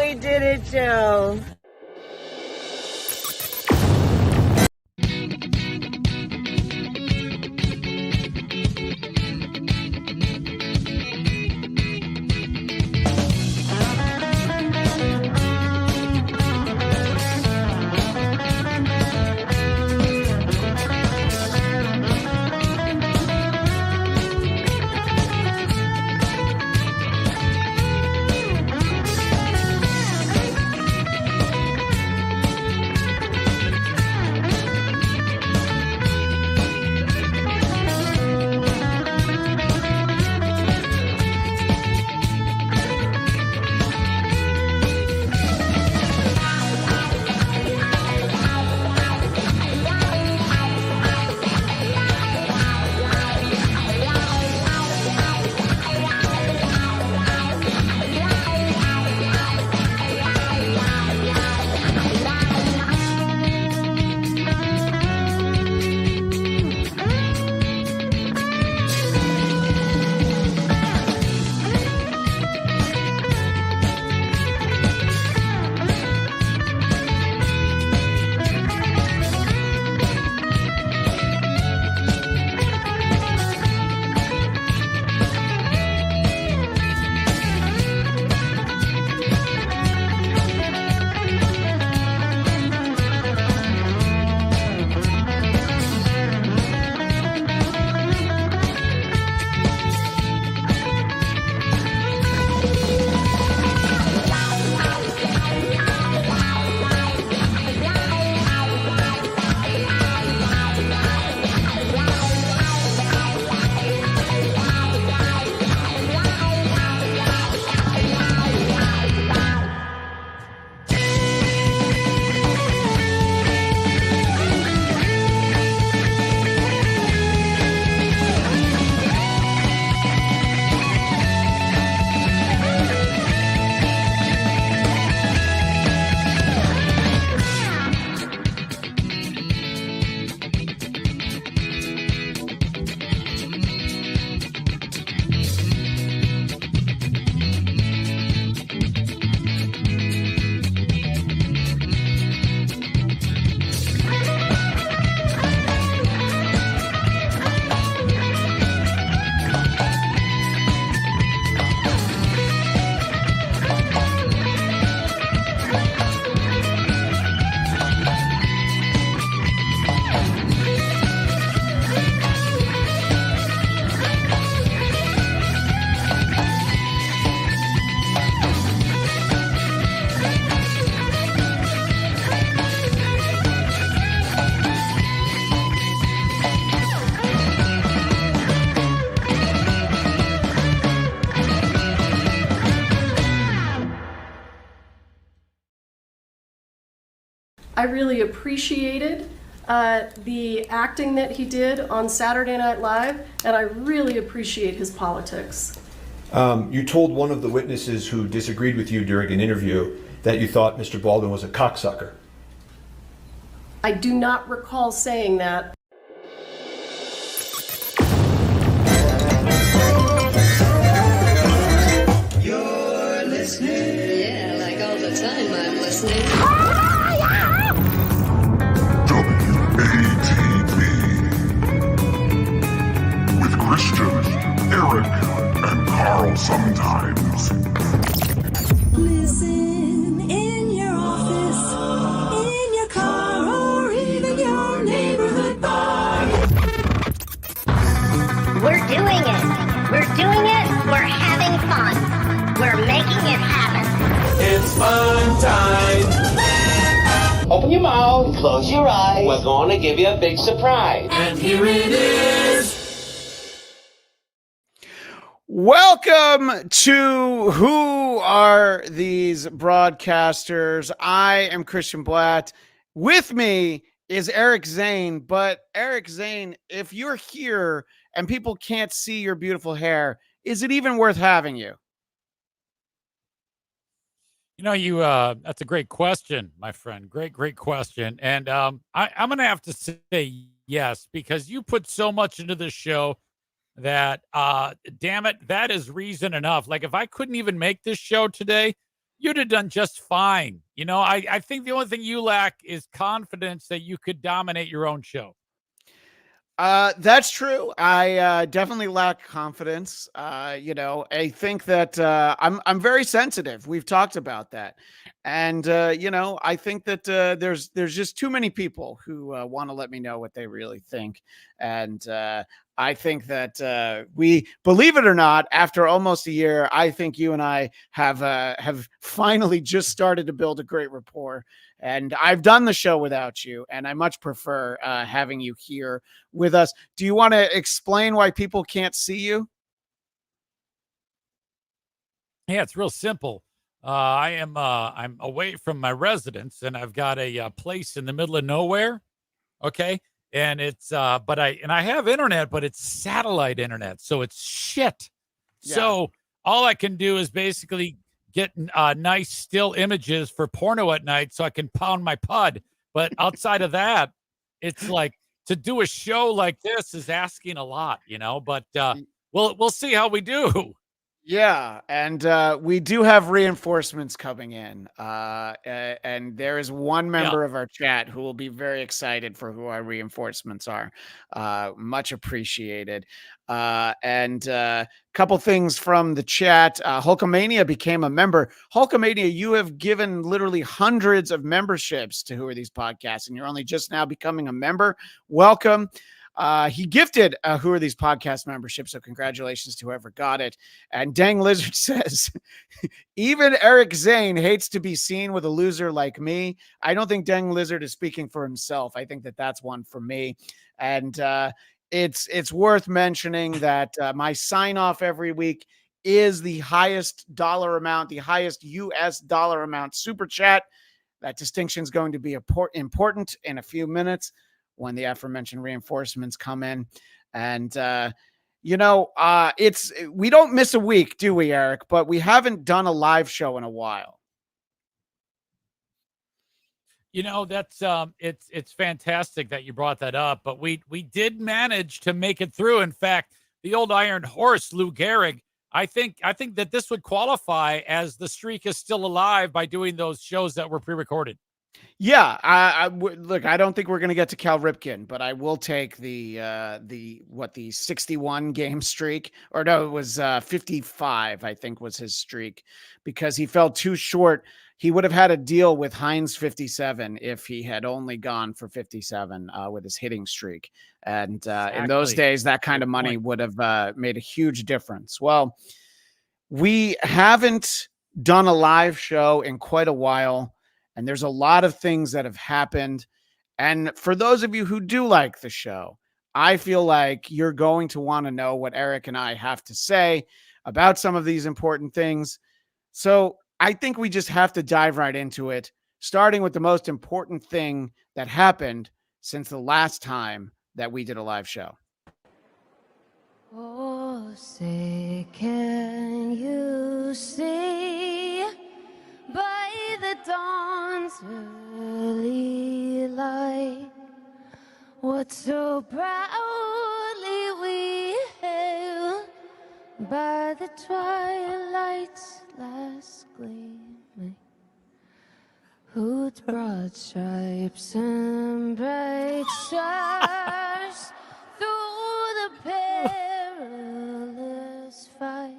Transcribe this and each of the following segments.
they did it too. I really appreciated the acting that he did on Saturday Night Live, and I really appreciate his politics. You told one of the witnesses who disagreed with you during an interview that you thought Mr. Baldwin was a cocksucker. I do not recall saying that. You're listening. Yeah, like all the time I'm listening. WATP with Christian, Eric, and Carl sometimes. Listen in your office, in your car, or even your neighborhood bar. We're doing it. We're doing it. We're having fun. We're making it happen. It's fun time. Open your mouth, close your eyes. We're going to give you a big surprise. And here it is. Welcome to Who Are These Broadcasters? I am Christian Bladt. With me is Eric Zane. But Eric Zane, if you're here and people can't see your beautiful hair, is it even worth having you? You know, that's a great question, my friend. Great question. And I'm going to have to say yes, because you put so much into this show that, damn it, that is reason enough. Like, if I couldn't even make this show today, you'd have done just fine. You know, I think the only thing you lack is confidence that you could dominate your own show. That's true. I definitely lack confidence. You know, I think that I'm very sensitive. We've talked about that, and you know, I think that there's just too many people who want to let me know what they really think, and I think that we, believe it or not, after almost a year, I think you and I have finally just started to build a great rapport. And I've done the show without you, and I much prefer having you here with us. Do you want to explain why people can't see you? Yeah, it's real simple. I'm away from my residence, and I've got a place in the middle of nowhere. Okay, and it's but I have internet, but it's satellite internet, so it's shit. Yeah. So all I can do is basically get nice still images for porno at night, so I can pound my pud. But outside of that, it's like, to do a show like this is asking a lot, you know. But we'll see how we do. Yeah, and we do have reinforcements coming in, and there is one member of our chat who will be very excited for who our reinforcements are. Much appreciated. And a couple things from the chat. Hulkamania became a member. Hulkamania, you have given literally hundreds of memberships to Who Are These Podcasts, and you're only just now becoming a member. Welcome. He gifted Who Are These Podcast membership, so congratulations to whoever got it. And Dang Lizard says, even Eric Zane hates to be seen with a loser like me. I don't think Dang Lizard is speaking for himself. I think that that's one for me. And it's worth mentioning that my sign-off every week is the highest dollar amount, the highest US dollar amount super chat. That distinction is going to be important in a few minutes when the aforementioned reinforcements come in. And, you know, we don't miss a week, do we, Eric? But we haven't done a live show in a while. You know, that's it's fantastic that you brought that up, but we did manage to make it through. In fact, the old Iron Horse, Lou Gehrig, I think that this would qualify as the streak is still alive by doing those shows that were pre-recorded. Yeah, look, I don't think we're going to get to Cal Ripken, but I will take the 61 game streak, or no, it was 55, I think was his streak, because he fell too short. He would have had a deal with Heinz 57 if he had only gone for 57 with his hitting streak. And Exactly. In those days, that kind of money would have made a huge difference. Well, we haven't done a live show in quite a while. And there's a lot of things that have happened. And for those of you who do like the show, I feel like you're going to want to know what Eric and I have to say about some of these important things. So I think we just have to dive right into it, starting with the most important thing that happened since the last time that we did a live show. Oh, say, can you see by the dawn's early light what so proudly we hailed by the twilight's last gleaming, whose broad stripes and bright stars through the perilous fight.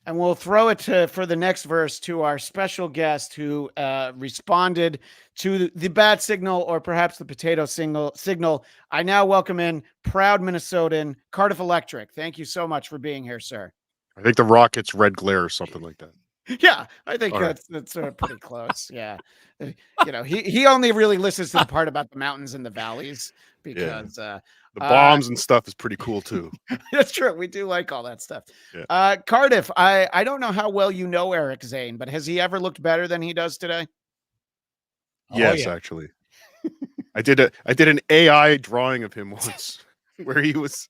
And we'll throw it for the next verse to our special guest who responded to the bat signal, or perhaps the potato signal. I now welcome in proud Minnesotan, Cardiff Electric. Thank you so much for being here, sir. I think the Rockets red glare or something like that. Yeah, I think that's pretty close. Yeah. You know, he only really listens to the part about the mountains and the valleys because the bombs and stuff is pretty cool too. That's true. We do like all that stuff. Yeah. Cardiff, I don't know how well you know Eric Zane, but has he ever looked better than he does today? Yes, actually. I did an AI drawing of him once where he was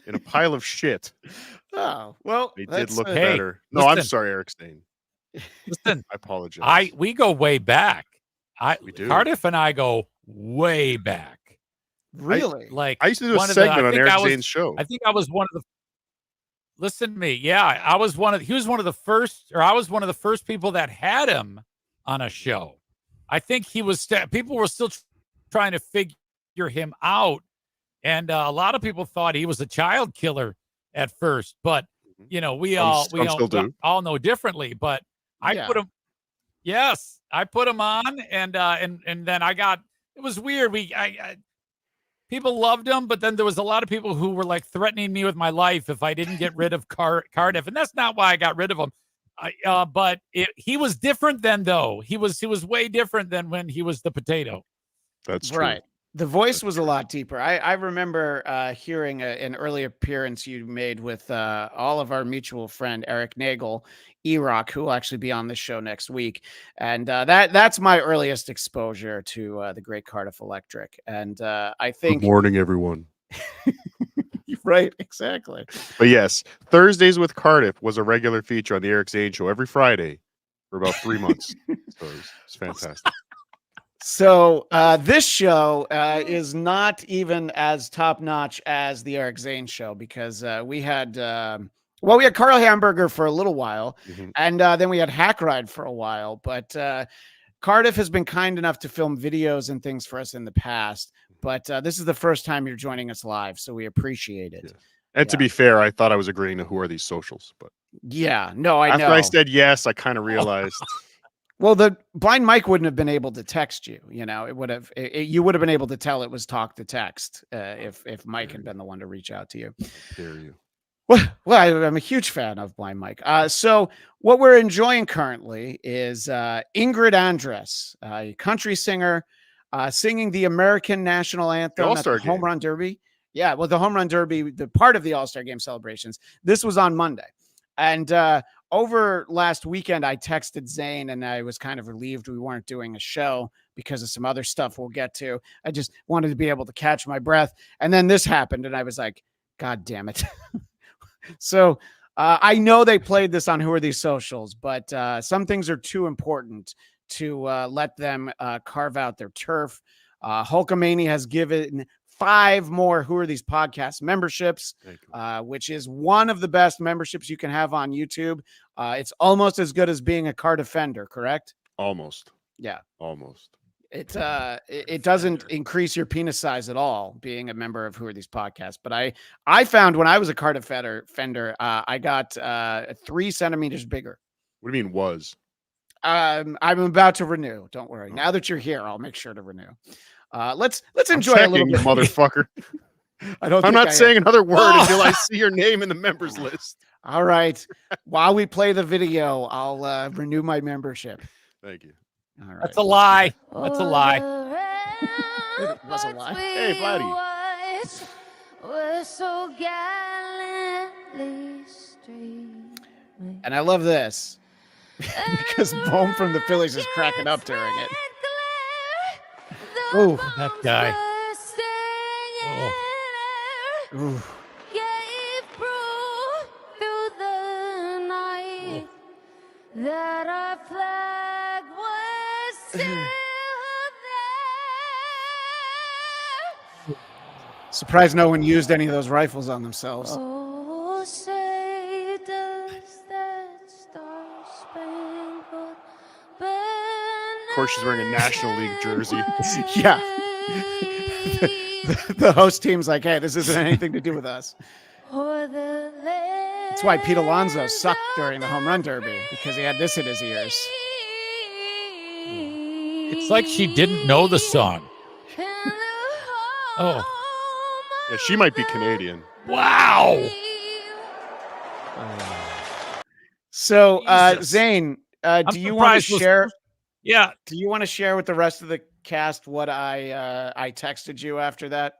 in a pile of shit. Oh, well, he did look hey, better. No, listen. I'm sorry, Eric Zane. Listen, I apologize. we go way back. We do. Cardiff and I go way back. Really? Like I used to do a segment on Eric Zane's show. I think I was one of the Listen to me. Yeah, I was he was one of the first, or I was one of the first people that had him on a show. I think he was, people were still trying to figure him out. And a lot of people thought he was a child killer at first, but you know, we all know differently, but I put him, yes, I put him on, and then it was weird. People loved him, but then there was a lot of people who were like threatening me with my life if I didn't get rid of Cardiff, and that's not why I got rid of him. But he was different then, though. He was way different than when he was the potato. That's true. Right. The voice was a lot deeper. I remember hearing an early appearance you made with all of our mutual friend Eric Nagel, E-Rock, who will actually be on this show next week. And that's my earliest exposure to the great Cardiff Electric. And I think... Good morning, everyone. Right, exactly. But yes, Thursdays with Cardiff was a regular feature on the Eric Zane Show every Friday for about 3 months. So it's fantastic. So this show is not even as top notch as the Eric Zane Show, because we had Carl Hamburger for a little while, and then we had Hack Ride for a while. But Cardiff has been kind enough to film videos and things for us in the past. But this is the first time you're joining us live, so we appreciate it. Yeah. And to be fair, I thought I was agreeing to who are these socials, but yeah, no, I know. After I said yes, I kind of realized. Well, the blind Mike wouldn't have been able to text you. You know, it would have. You would have been able to tell it was talk to text if Mike had been the one to reach out to you. Dare you? Well, I'm a huge fan of blind Mike. So what we're enjoying currently is Ingrid Andress, a country singer, singing the American national anthem at the Home Run Derby. Yeah, well, the Home Run Derby, the part of the All-Star Game celebrations. This was on Monday, and over last weekend, I texted Zane and I was kind of relieved we weren't doing a show because of some other stuff we'll get to. I just wanted to be able to catch my breath. And then this happened and I was like, God damn it. So I know they played this on Who Are These Socials, but some things are too important to let them carve out their turf. Hulkamania has given 5 more Who Are These Podcast memberships, which is one of the best memberships you can have on YouTube. It's almost as good as being a car defender, correct? Almost. Yeah. Almost. It doesn't increase your penis size at all being a member of Who Are These Podcasts. But I found when I was a car defender, I got 3 centimeters bigger. What do you mean was? I'm about to renew. Don't worry. Now that you're here, I'll make sure to renew. Let's enjoy a little bit, motherfucker. I'm not saying another word until I see your name in the members list. All right. While we play the video, I'll renew my membership. Thank you. All right. That's a lie. That's a lie. It was a lie. Hey, buddy. We're so gallantly streaming. And I love this because Bohm from the Phillies is cracking up during it. Oh, that guy. Oh. Ooh. Gave proof through the night that our flag was still there. Surprised no one used any of those rifles on themselves. Oh, say does that star-spangled banner. Of course, she's wearing a National League jersey. Yeah. The host team's like, hey, this isn't anything to do with us. That's why Pete Alonso sucked during the Home Run Derby, because he had this in his ears. It's like she didn't know the song. Oh. Yeah, she might be Canadian. Wow. So, Jesus. Zane, do you want to share? Yeah. Do you want to share with the rest of the cast what I texted you after that?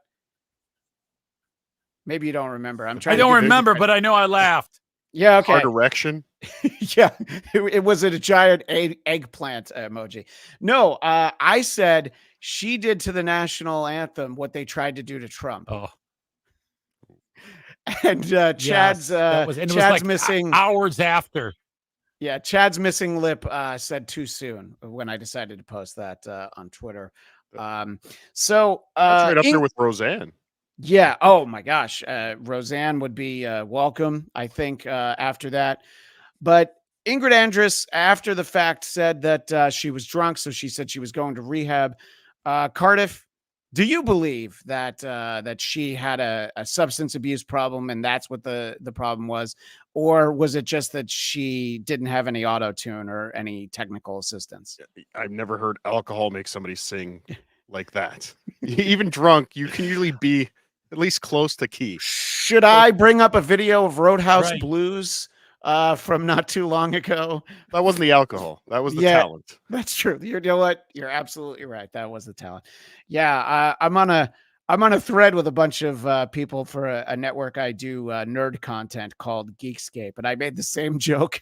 Maybe you don't remember. I don't remember, but I know I laughed. Yeah. Okay. Hard erection. Yeah. It was a giant eggplant emoji. No, I said she did to the national anthem what they tried to do to Trump. Oh. And Chad's like missing hours after. Yeah, Chad's missing lip said too soon when I decided to post that on Twitter. That's right up there with Roseanne. Yeah. Oh my gosh. Roseanne would be welcome, I think, after that. But Ingrid Andress, after the fact, said that she was drunk, so she said she was going to rehab. Cardiff, do you believe that that she had a substance abuse problem and that's what the problem was, or was it just that she didn't have any auto tune or any technical assistance? I've never heard alcohol make somebody sing like that. Even drunk, you can usually be at least close to key. Should I bring up a video of Roadhouse Right. Blues from not too long ago? That wasn't the alcohol. That was the talent. That's true. You know what? You're absolutely right. That was the talent. Yeah, I'm on a thread with a bunch of people for a network I do nerd content called Geekscape, and I made the same joke,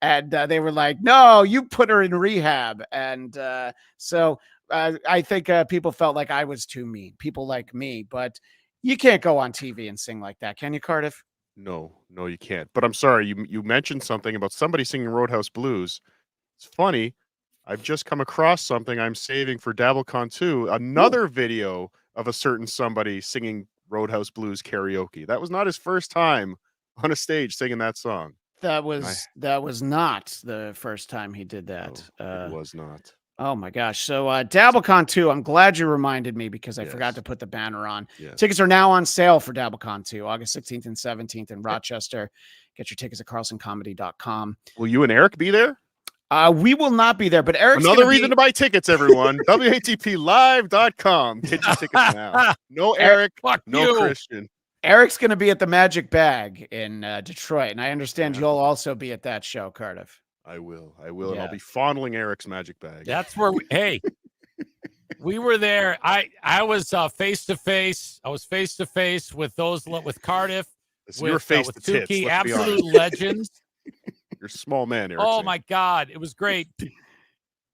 and they were like, "No, you put her in rehab," and so I think people felt like I was too mean. People like me, but you can't go on TV and sing like that, can you, Cardiff? No, you can't. But I'm sorry, you mentioned something about somebody singing Roadhouse Blues. It's funny. I've just come across something I'm saving for DabbleCon 2, another video of a certain somebody singing Roadhouse Blues karaoke. That was not his first time on a stage singing that song. That was not the first time he did that. No, it was not. Oh my gosh. So DabbleCon 2, I'm glad you reminded me because I forgot to put the banner on. Yes. Tickets are now on sale for DabbleCon 2, August 16th and 17th in Rochester. Get your tickets at carlsoncomedy.com. Will you and Eric be there? We will not be there, but Eric's another reason to buy tickets, everyone. WATPlive.com. Get your tickets now. No Eric, no Christian. Eric's going to be at the Magic Bag in Detroit, and I understand you'll also be at that show, Cardiff. I will, and I'll be fondling Eric's magic bag. That's where we were there. I was face to face. I was face to face with with Cardiff. So you were face to tits. Tukey, absolute legends. You're a small man, Eric. Oh my God, it was great.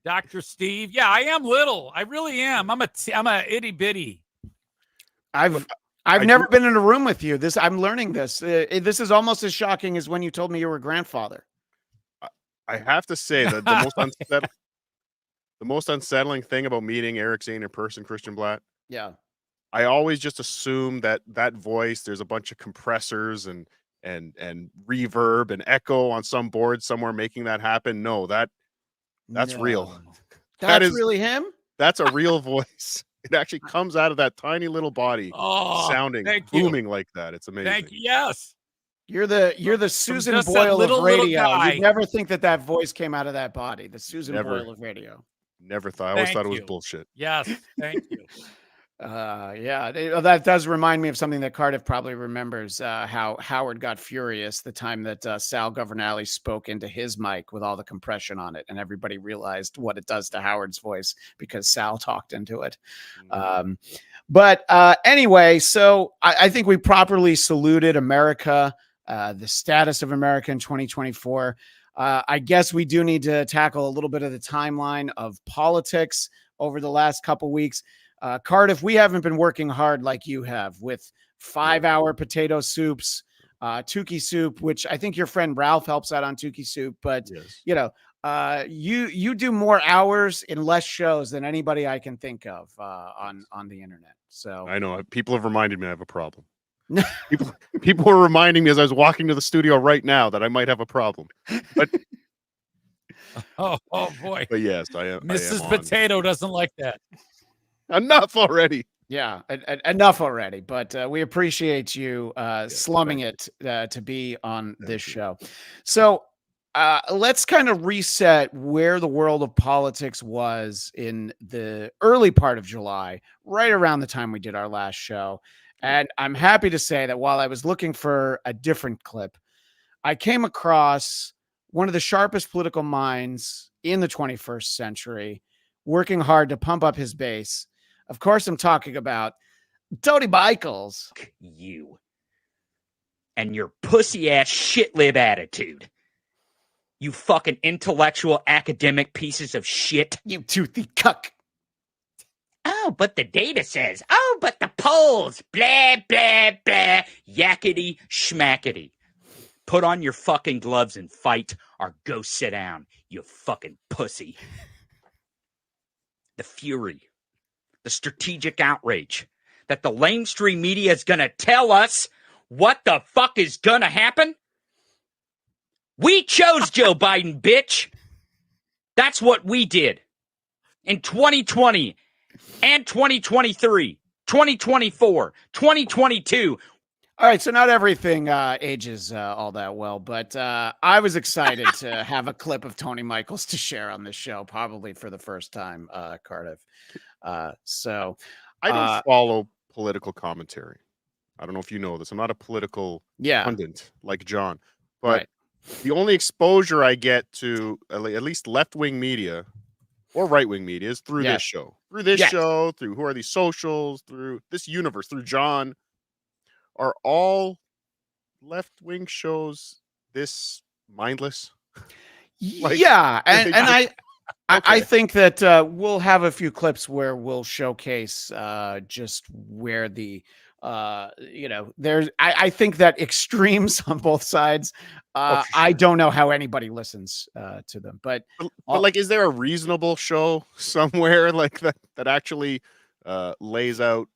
Dr. Steve. Yeah, I am little. I really am. I'm a itty bitty. I've never been in a room with you. I'm learning this. This is almost as shocking as when you told me you were a grandfather. I have to say that the most unsettling thing about meeting Eric Zane in person, Christian Bladt. Yeah. I always just assume that voice, there's a bunch of compressors and reverb and echo on some board somewhere making that happen. No, that's real. That's really him? That's a real voice. It actually comes out of that tiny little body, sounding, booming like that. It's amazing. Thank you. Yes. You're the Susan Boyle of radio. You'd never think that voice came out of that body. The Susan Boyle of radio. Never thought. I always thought it was bullshit. Yes. Thank you. That does remind me of something that Cardiff probably remembers, how Howard got furious the time that Sal Governale spoke into his mic with all the compression on it, and everybody realized what it does to Howard's voice because Sal talked into it. But anyway, so I think we properly saluted America, the status of America in 2024. I guess we do need to tackle a little bit of the timeline of politics over the last couple weeks. Cardiff, we haven't been working hard like you have with 5-hour potato soups, Tukey soup, which I think your friend Ralph helps out on Tukey soup, but you do more hours in less shows than anybody I can think of on the internet. So I know people have reminded me I have a problem. People were reminding me as I was walking to the studio right now that I might have a problem. But oh boy. But yes, I am. Mrs. Potato doesn't like that. Enough already. Yeah, enough already. But we appreciate you slumming it to be on this show. So let's kind of reset where the world of politics was in the early part of July, right around the time we did our last show. And I'm happy to say that while I was looking for a different clip, I came across one of the sharpest political minds in the 21st century, working hard to pump up his base. Of course, I'm talking about Tony Michaels. You and your pussy ass shit lib attitude. You fucking intellectual academic pieces of shit. You toothy cuck. Oh, but the data says. Oh, but the polls. Blah, blah, blah. Yakety schmackety. Put on your fucking gloves and fight, or go sit down, you fucking pussy. The fury. The strategic outrage. that the mainstream media is going to tell us what the fuck is going to happen? We chose Joe Biden, bitch. That's what we did in 2020 and 2023, 2024, 2022. All right, so not everything ages all that well, but I was excited to have a clip of Tony Michaels to share on this show, probably for the first time, Cardiff. So I don't follow political commentary. I don't know if you know this. I'm not a political pundit like John, but the only exposure I get to at least left-wing media or right-wing media is through this show. Through this show, through Who Are These Socials, through this universe, through John. Are all left-wing shows this mindless? I think that we'll have a few clips where we'll showcase just where the there's I think that extremes on both sides. Sure. I don't know how anybody listens to them, but like, is there a reasonable show somewhere like that actually lays out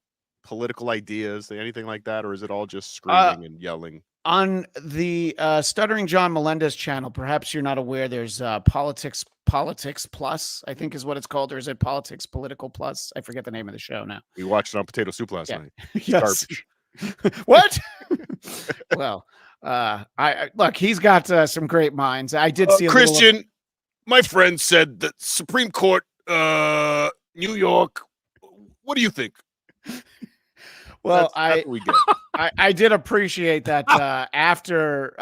political ideas, anything like that, or is it all just screaming and yelling? On the Stuttering John Melendez channel, perhaps you're not aware, there's Politics Plus, I think is what it's called, or is it Politics Political Plus? I forget the name of the show now. We watched it on Potato Soup last night. Yes. What? Well, I look, he's got some great minds. I did see Christian. My friend said that Supreme Court, New York. What do you think? Well, I did appreciate that after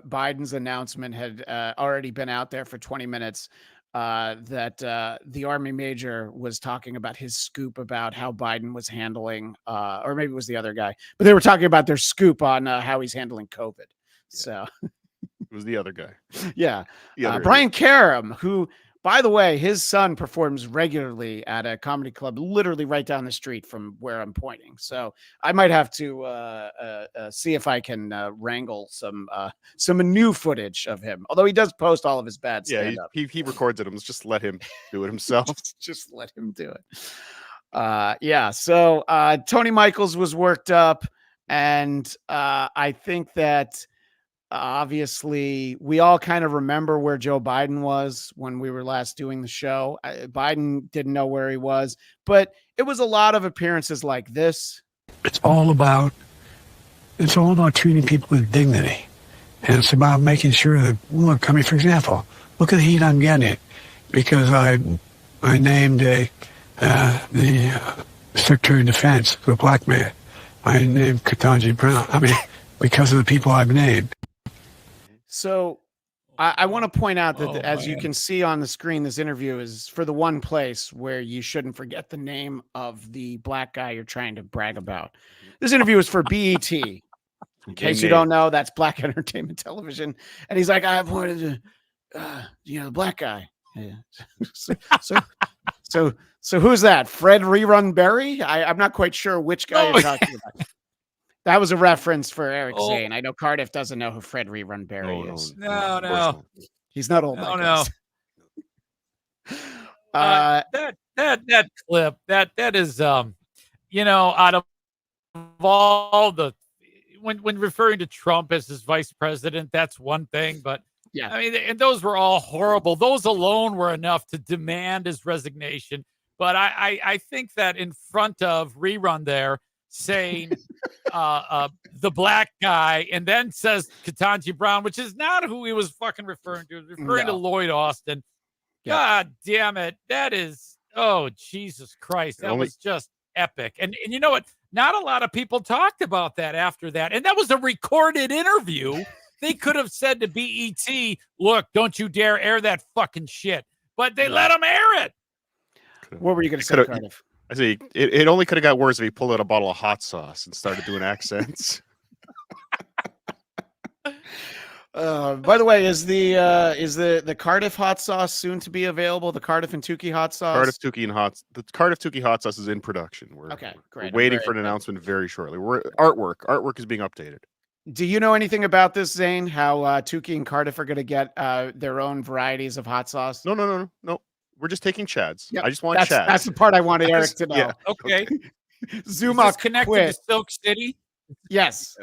Biden's announcement had already been out there for 20 minutes, that the Army major was talking about his scoop about how Biden was handling, or maybe it was the other guy, but they were talking about their scoop on how he's handling COVID. Yeah. So it was the other guy. Yeah. Brian Karam, who, by the way, his son performs regularly at a comedy club literally right down the street from where I'm pointing. So I might have to see if I can wrangle some new footage of him. Although he does post all of his bad stand-up. Yeah, he records it. Let's just let him do it himself. just let him do it. So Tony Michaels was worked up, and I think that obviously we all kind of remember where Joe Biden was when we were last doing the show. Biden didn't know where he was, but it was a lot of appearances like this. It's all about treating people with dignity. And it's about making sure that, look, I mean, for example, look at the heat I'm getting because I named the Secretary of Defense, the black man. I named Ketanji Brown. I mean, because of the people I've named. So I want to point out that as you can see on the screen, this interview is for the one place where you shouldn't forget the name of the black guy you're trying to brag about. This interview is for BET. In case you don't know, that's Black Entertainment Television. And he's like, I wanted to, the black guy. Yeah. So who's that? Fred Rerun Berry? I'm not quite sure which guy you're talking about. That was a reference for Eric Zane. I know Cardiff doesn't know who Fred Rerun Berry is. No. He's not old. No. That clip, that is out of all the when referring to Trump as his vice president, that's one thing, but yeah, I mean, and those were all horrible. Those alone were enough to demand his resignation. But I think that in front of Rerun there saying the black guy and then says Ketanji Brown, which is not who he was fucking referring to. He was referring to Lloyd Austin. Yeah. God damn it. That is, oh, Jesus Christ. That was just epic. And you know what? Not a lot of people talked about that after that. And that was a recorded interview. They could have said to BET, look, don't you dare air that fucking shit. But they let them air it. What were you going to say, Cardiff? I say it only could have got worse if he pulled out a bottle of hot sauce and started doing accents. By the way, is the Cardiff hot sauce soon to be available? The Cardiff and Tukey hot sauce. The Cardiff Tukey hot sauce is in production. We're great. We're waiting for an announcement very shortly. Artwork is being updated. Do you know anything about this, Zane? How Tukey and Cardiff are going to get their own varieties of hot sauce? No. We're just taking Chads. Yep. I just want Chads. That's the part I wanted Eric to know. Yeah. Okay. Zumach connected quit. to Silk City? Yes.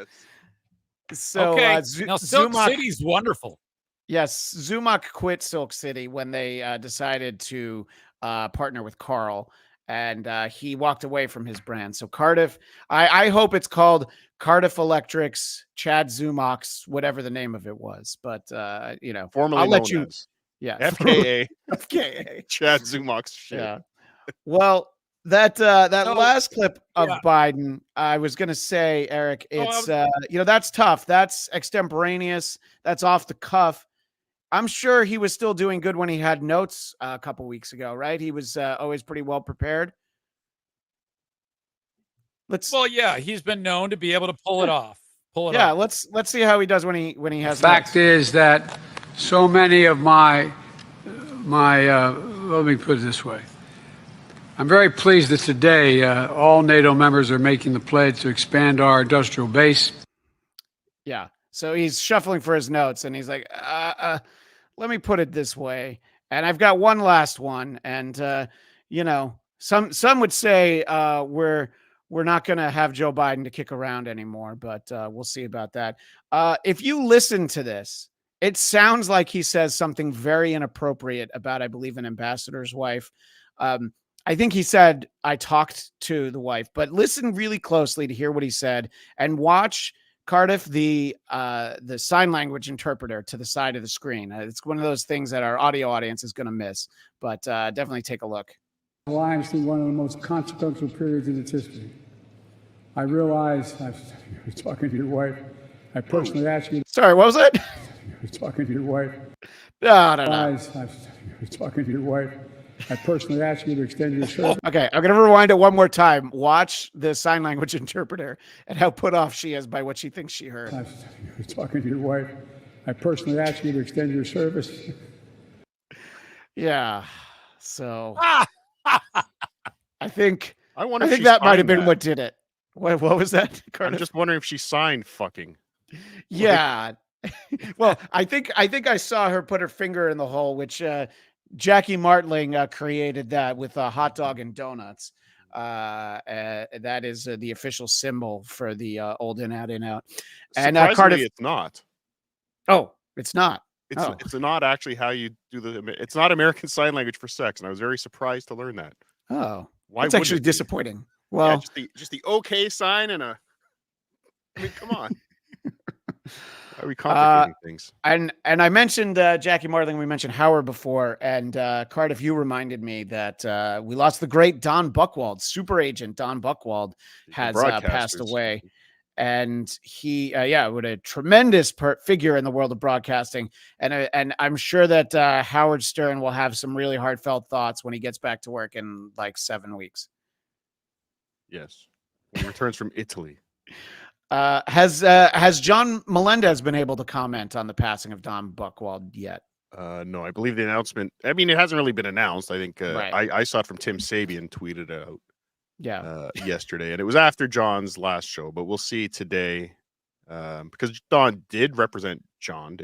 So okay. Zu- Now Silk Zumach, City's wonderful. yes, Zumach quit Silk City when they decided to partner with Carl, and he walked away from his brand. So Cardiff, I hope it's called Cardiff Electric's Chad Zumach's, whatever the name of it was. But Formerly I'll let known you. as Yeah, FKA FKA. Chad Zumach's shit. Yeah. Well, that So, last clip of yeah. Biden, I was going to say, Eric, it's I that's tough. That's extemporaneous. That's off the cuff. I'm sure he was still doing good when he had notes a couple weeks ago, right? He was always pretty well prepared. Well, yeah, he's been known to be able to pull it off. Yeah, off. let's see how he does when he has. The fact is that so many of my let me put it this way. I'm very pleased that today all NATO members are making the pledge to expand our industrial base. Yeah. So he's shuffling for his notes and he's like, let me put it this way. And I've got one last one. And, some would say we're not going to have Joe Biden to kick around anymore, but we'll see about that. If you listen to this, it sounds like he says something very inappropriate about, I believe, an ambassador's wife. I think he said, I talked to the wife, but listen really closely to hear what he said and watch Cardiff, the sign language interpreter to the side of the screen. It's one of those things that our audio audience is going to miss, but definitely take a look. Alliance through one of the most consequential periods in its history. I realize, I was talking to your wife. I personally asked you. Sorry, what was it? I was talking to your wife. No. I was talking to your wife. I personally asked you to extend your service. Okay, I'm going to rewind it one more time. Watch the sign language interpreter and how put off she is by what she thinks she heard. I was talking to your wife. I personally asked you to extend your service. Yeah. So I think if she that might have signed been that. what did it. What was that, Cardiff? I'm just wondering if she signed fucking. Yeah. Well, I think I saw her put her finger in the hole, which Jackie Martling created that with a hot dog and donuts. That is the official symbol for the old in out. And Surprisingly, Cardiff, it's not. Oh, it's not. It's not actually how you do it's not American Sign Language for sex, and I was very surprised to learn that. Oh, why? It's actually disappointing. Well, yeah, just the okay sign and a. I mean, come on. Why are we complicating things? And I mentioned Jackie Martling. We mentioned Howard before, and Cardiff, you reminded me that we lost the great Don Buchwald, super agent Don Buchwald, has passed away. And he, what a tremendous figure in the world of broadcasting. And I'm sure that Howard Stern will have some really heartfelt thoughts when he gets back to work in like 7 weeks. Yes, when he returns from Italy. Has John Melendez been able to comment on the passing of Don Buchwald yet? No, I believe the announcement. I mean, it hasn't really been announced. I think Right. I saw it from Tim Sabian tweeted out. Yeah. Yesterday, and it was after John's last show, but we'll see today because Don did represent John.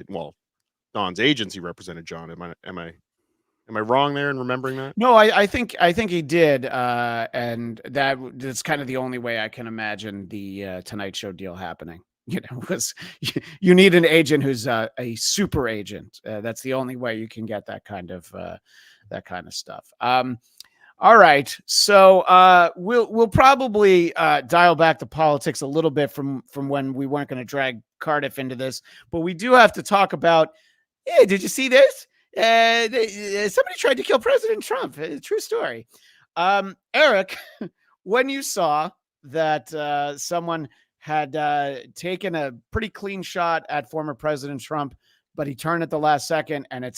Don's agency represented John. Am I wrong there in remembering that? No, I think he did, and that's kind of the only way I can imagine the Tonight Show deal happening. Because you need an agent who's a super agent. That's the only way you can get that kind of stuff. All right, so we'll probably dial back the politics a little bit from when we weren't going to drag Cardiff into this, but we do have to talk about. Hey, did you see this? Somebody tried to kill President Trump. True story. Eric, when you saw that someone had taken a pretty clean shot at former President Trump, but he turned at the last second and it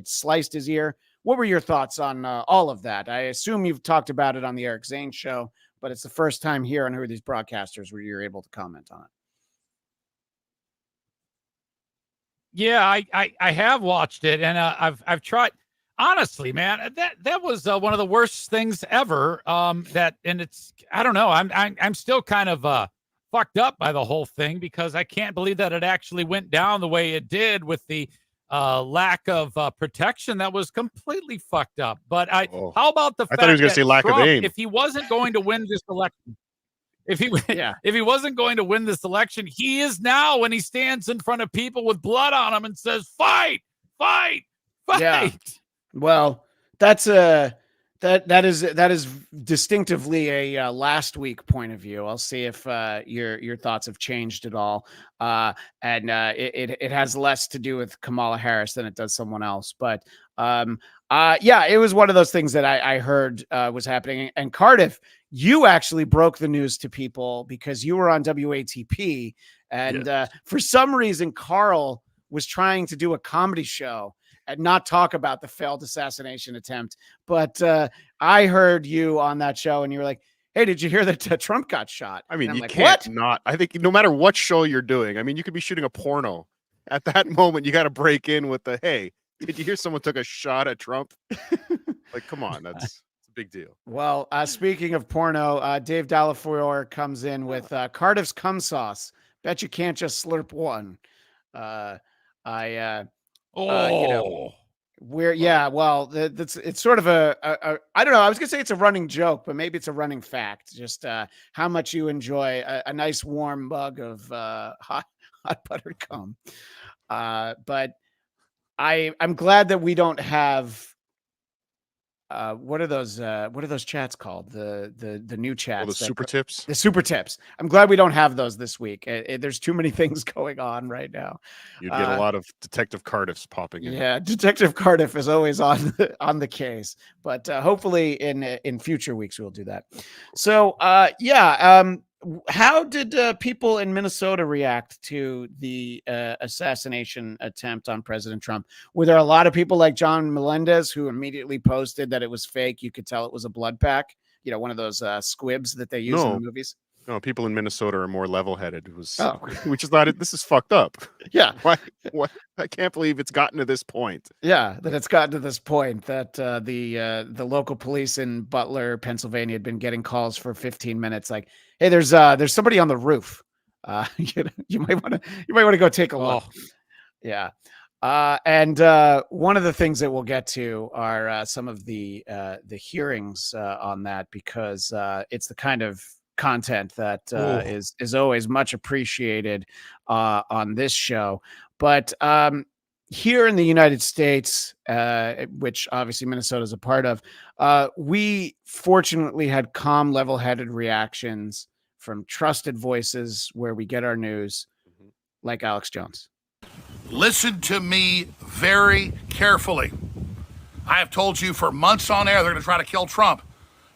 sliced his ear. What were your thoughts on all of that? I assume you've talked about it on the Eric Zane show, but it's the first time here on Who Are These Broadcasters where you're able to comment on it. Yeah, I have watched it, and I've tried. Honestly, man, that was one of the worst things ever. And it's, I don't know. I'm still kind of fucked up by the whole thing because I can't believe that it actually went down the way it did with the lack of protection that was completely fucked up. But Oh. how about the I fact thought he was gonna that say lack of Trump, aim. if he wasn't going to win this election, if he wasn't going to win this election, he is now when he stands in front of people with blood on him and says, "Fight, fight, fight." Yeah. Well, that's that is distinctively a last week point of view. I'll see if your thoughts have changed at all. And it has less to do with Kamala Harris than it does someone else. But yeah, it was one of those things that I heard was happening. And Cardiff, you actually broke the news to people because you were on WATP, and for some reason, Carl was trying to do a comedy show and not talk about the failed assassination attempt. But I heard you on that show and you were like, "Hey, did you hear that Trump got shot?" I mean, you like, can't not. I think no matter what show you're doing, I mean, you could be shooting a porno. At that moment, you got to break in with the, "Hey, did you hear someone took a shot at Trump?" Like, come on, it's a big deal. Well, speaking of porno, Dave Dalafour comes in with Cardiff's cum sauce. Bet you can't just slurp one. You know, it's sort of a I don't know. I was gonna say it's a running joke, but maybe it's a running fact. Just how much you enjoy a nice warm mug of hot buttered cum. But I'm glad that we don't have. What are those chats called? The new chats. Oh, the super tips. The super tips. I'm glad we don't have those this week. There's too many things going on right now. You'd get a lot of Detective Cardiffs popping in. Yeah, Detective Cardiff is always on the case, but hopefully in future weeks we'll do that. So how did people in Minnesota react to the assassination attempt on President Trump? Were there a lot of people like John Melendez who immediately posted that it was fake? You could tell it was a blood pack, one of those squibs that they use in the movies. No, people in Minnesota are more level-headed. Which is not it. This is fucked up. Yeah. Why? I can't believe it's gotten to this point. Yeah, that it's gotten to this point that the local police in Butler, Pennsylvania, had been getting calls for 15 minutes. Like, hey, there's somebody on the roof. You might want to go take a look. Yeah. And one of the things that we'll get to are some of the hearings on that, because it's the kind of content that is always much appreciated on this show. But here in the United States, which obviously Minnesota is a part of, we fortunately had calm, level-headed reactions from trusted voices where we get our news, like Alex Jones. Listen to me very carefully. I have told you for months on air they're going to try to kill Trump.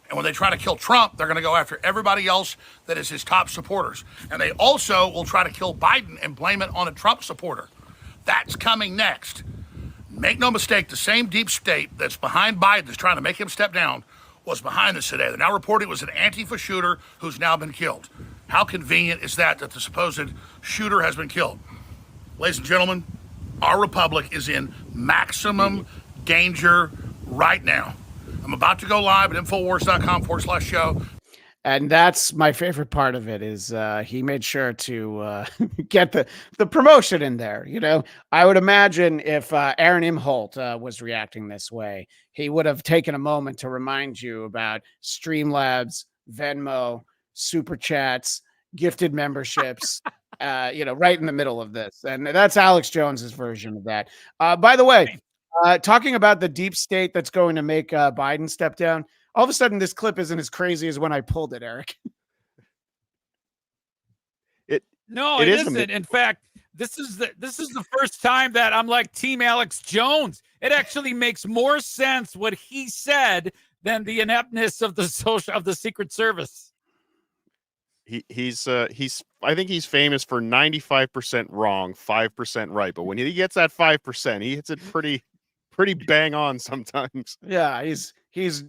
And when they try to kill Trump, they're going to go after everybody else that is his top supporters. And they also will try to kill Biden and blame it on a Trump supporter. That's coming next. Make no mistake, the same deep state that's behind Biden, that's trying to make him step down, was behind this today. They're now reporting it was an Antifa shooter who's now been killed. How convenient is that the supposed shooter has been killed? Ladies and gentlemen, our republic is in maximum danger right now. I'm about to go live at Infowars.com/show. And that's my favorite part of it is he made sure to get the promotion in there. I would imagine if Aaron Imholt was reacting this way, he would have taken a moment to remind you about Streamlabs, Venmo, Super Chats, gifted memberships, right in the middle of this. And that's Alex Jones's version of that. By the way, talking about the deep state that's going to make Biden step down, all of a sudden this clip isn't as crazy as when I pulled it, Eric. It isn't. In fact, this is the first time that I'm like Team Alex Jones. It actually makes more sense what he said than the ineptness of the Secret Service. He's I think he's famous for 95% wrong, 5% right. But when he gets that 5%, he hits it pretty bang on sometimes. Yeah, he's he's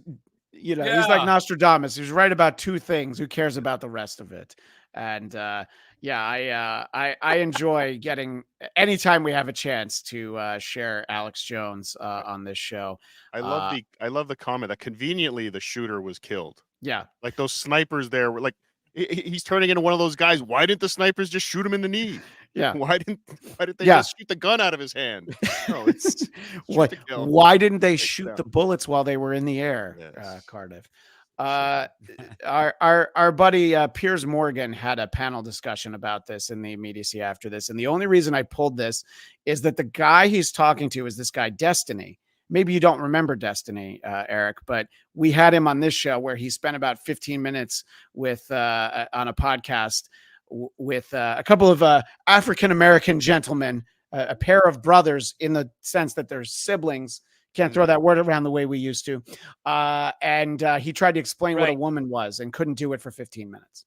like Nostradamus. He's right about two things. Who cares about the rest of it? And I enjoy getting anytime we have a chance to share Alex Jones on this show. I love the comment that conveniently the shooter was killed. Yeah, like those snipers there were like. He's turning into one of those guys. Why didn't the snipers just shoot him in the knee? Yeah. Why didn't they Yeah. just shoot the gun out of his hand? No, it's What? to kill. Why didn't they Take it shoot down. the bullets while they were in the air? Yes. Cardiff. Our buddy Piers Morgan had a panel discussion about this in the immediacy after this, and the only reason I pulled this is that the guy he's talking to is this guy Destiny. Maybe you don't remember Destiny, Eric, but we had him on this show where he spent about 15 minutes with on a podcast with a couple of African American gentlemen, a pair of brothers in the sense that they're siblings. Can't throw that word around the way we used to. And he tried to explain what a woman was and couldn't do it for 15 minutes.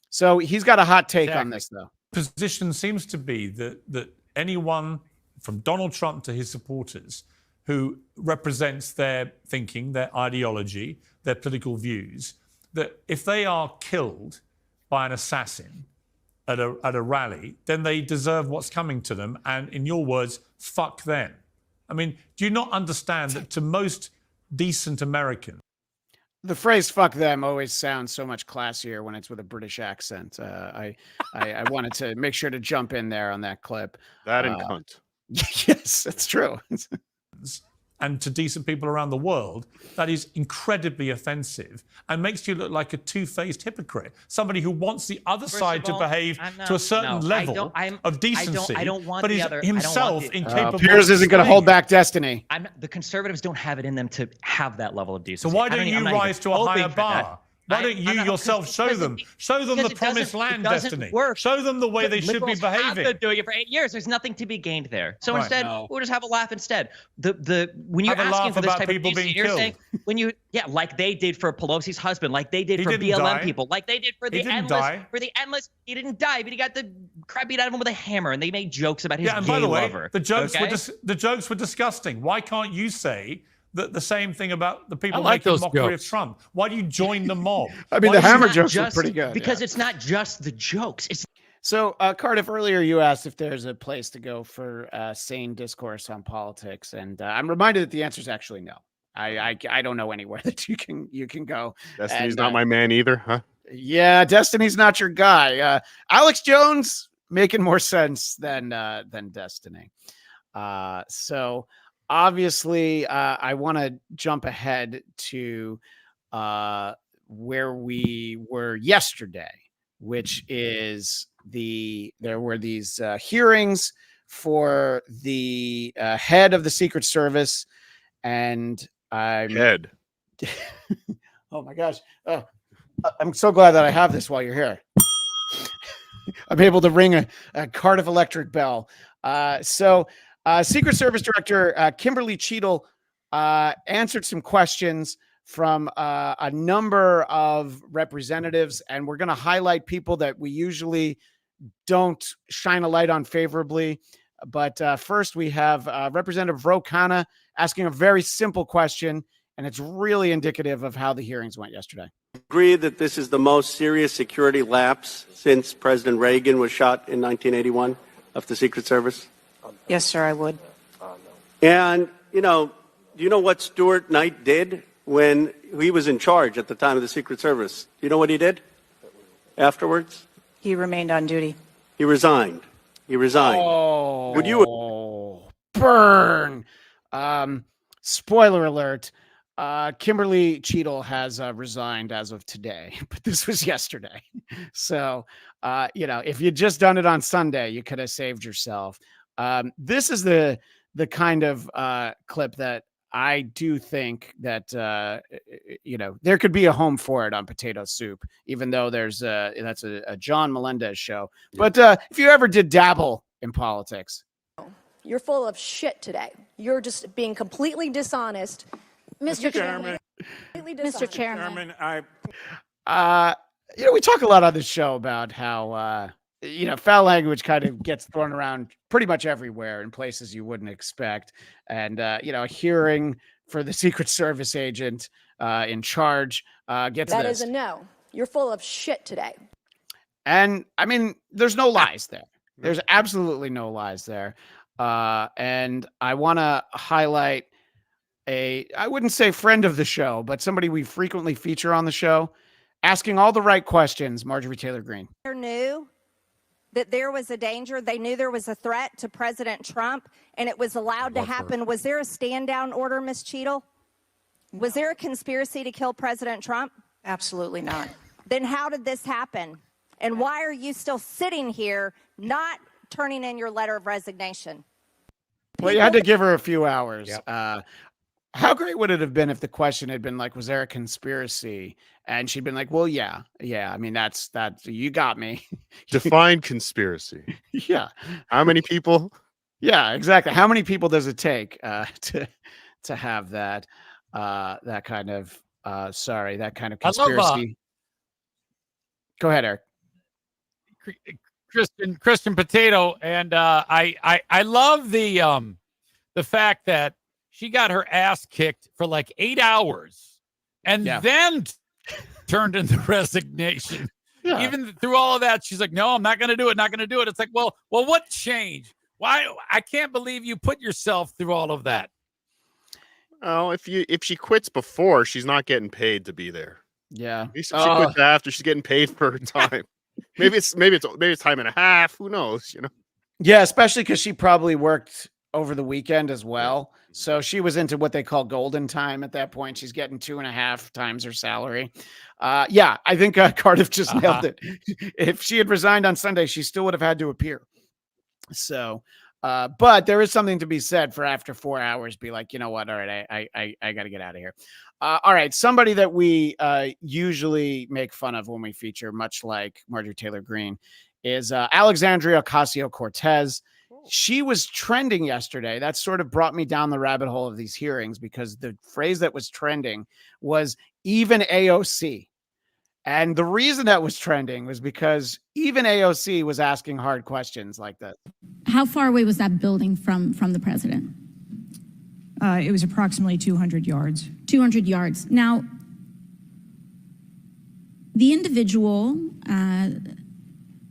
So he's got a hot take on this, though. Position seems to be that anyone from Donald Trump to his supporters who represents their thinking, their ideology, their political views, that if they are killed by an assassin at a rally, then they deserve what's coming to them. And in your words, fuck them. I mean, do you not understand that to most decent Americans, The phrase "fuck them" always sounds so much classier when it's with a British accent. I wanted to make sure to jump in there on that clip. That and cunt. Yes, that's true. and to decent people around the world, that is incredibly offensive and makes you look like a two-faced hypocrite. Somebody who wants the other side to behave to a certain level of decency, I don't want but is himself incapable. Piers isn't going to hold back Destiny. The conservatives don't have it in them to have that level of decency. So why don't you rise to a higher bar? Why don't you yourself show them the promised land, Destiny? Show them the way they should be behaving. Have been doing it for 8 years. There's nothing to be gained there. So instead, we'll just have a laugh instead. When you're asking for this type of decency, you're saying like they did for Pelosi's husband, like they did for BLM people, like they did for the endless. He didn't die, but he got the crap beat out of him with a hammer, and they made jokes about his and gay by the way, lover. the jokes were disgusting. Why can't you say the same thing about the people making mockery of Trump? Why do you join the mob? I mean, the hammer jokes are pretty good. Because it's not just the jokes. So, Cardiff, earlier you asked if there's a place to go for sane discourse on politics, and I'm reminded that the answer is actually no. I don't know anywhere that you can go. Destiny's not my man either, huh? Yeah, Destiny's not your guy. Alex Jones making more sense than Destiny. So. Obviously, I want to jump ahead to where we were yesterday, which is there were these hearings for the head of the Secret Service, and head. Oh my gosh! Oh, I'm so glad that I have this while you're here. I'm able to ring a Cardiff Electric bell. Secret Service Director Kimberly Cheadle answered some questions from a number of representatives, and we're going to highlight people that we usually don't shine a light on favorably. But first, we have Representative Ro Khanna asking a very simple question, and it's really indicative of how the hearings went yesterday. Agree that this is the most serious security lapse since President Reagan was shot in 1981 of the Secret Service? Yes, sir, I would. And, do you know what Stuart Knight did when he was in charge at the time of the Secret Service? Do you know what he did afterwards? He remained on duty. He resigned. Oh, would you burn? Spoiler alert. Kimberly Cheadle has resigned as of today, but this was yesterday. So, if you'd just done it on Sunday, you could have saved yourself. This is the kind of clip that I do think that there could be a home for it on Potato Soup, even though that's a John Melendez show. But if you ever did dabble in politics, you're full of shit today. You're just being completely dishonest, Mr. Chairman. Mr. Chairman, we talk a lot on this show about how foul language kind of gets thrown around pretty much everywhere in places you wouldn't expect. And, a hearing for the Secret Service agent in charge gets that this. is a no. You're full of shit today. And I mean, there's no lies there. There's absolutely no lies there. And I want to highlight I wouldn't say friend of the show, but somebody we frequently feature on the show, asking all the right questions, Marjorie Taylor Greene. They're new. that there was a danger. They knew there was a threat to President Trump, and it was allowed to happen. Was there a stand-down order, Ms. Cheadle? Was there a conspiracy to kill President Trump? Absolutely not. Then how did this happen? And why are you still sitting here not turning in your letter of resignation? Well, you had to give her a few hours. Yep. How great would it have been if the question had been like, was there a conspiracy? And she'd been like, well, yeah. I mean, that's you got me. Define conspiracy. Yeah. How many people? Yeah, exactly. How many people does it take to have that kind of conspiracy? Go ahead, Eric. Christian Potato, and I love the fact that she got her ass kicked for like 8 hours and then turned in the resignation. Yeah. Even through all of that, she's like, no, I'm not going to do it. Not going to do it. It's like, well, what changed? Why? I can't believe you put yourself through all of that. Oh, if she quits before, she's not getting paid to be there. Yeah. If she quits after, she's getting paid for her time. maybe it's time and a half. Who knows? Yeah, especially because she probably worked over the weekend as well. So she was into what they call golden time at that point. She's getting 2.5 times her salary. I think Cardiff just nailed it. If she had resigned on Sunday, she still would have had to appear. So, but there is something to be said for after 4 hours, be like, you know what? All right, I got to get out of here. All right. Somebody that we usually make fun of when we feature, much like Marjorie Taylor Greene, is Alexandria Ocasio-Cortez. She was trending yesterday. That sort of brought me down the rabbit hole of these hearings because the phrase that was trending was even AOC. And the reason that was trending was because even AOC was asking hard questions like that. How far away was that building from the president? It was approximately 200 yards. 200 yards. Now, the individual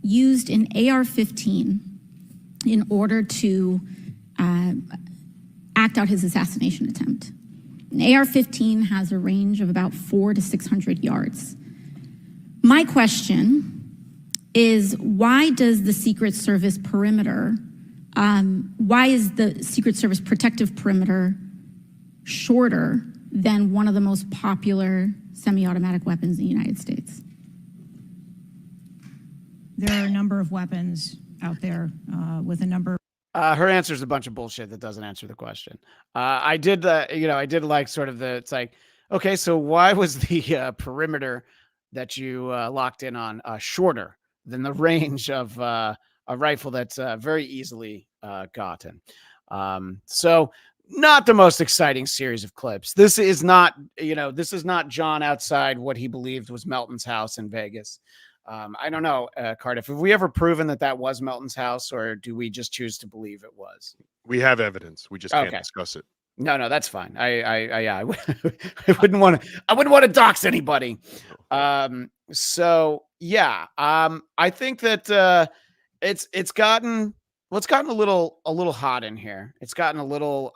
used an AR-15 in order to act out his assassination attempt. An AR-15 has a range of about 400 to 600 yards. My question is, why does the Secret Service perimeter, why is the Secret Service protective perimeter shorter than one of the most popular semi-automatic weapons in the United States? There are a number of weapons out there with a number. Her answer is a bunch of bullshit that doesn't answer the question. I did like sort of it's like, okay, so why was the perimeter that you locked in on shorter than the range of a rifle that's very easily gotten? So not the most exciting series of clips. This is not John outside what he believed was Melton's house in Vegas. I don't know, Cardiff, have we ever proven that was Melton's house, or do we just choose to believe it was? We have evidence. We just can't discuss it. No, that's fine. I wouldn't want to dox anybody. I think that it's gotten a little hot in here. It's gotten a little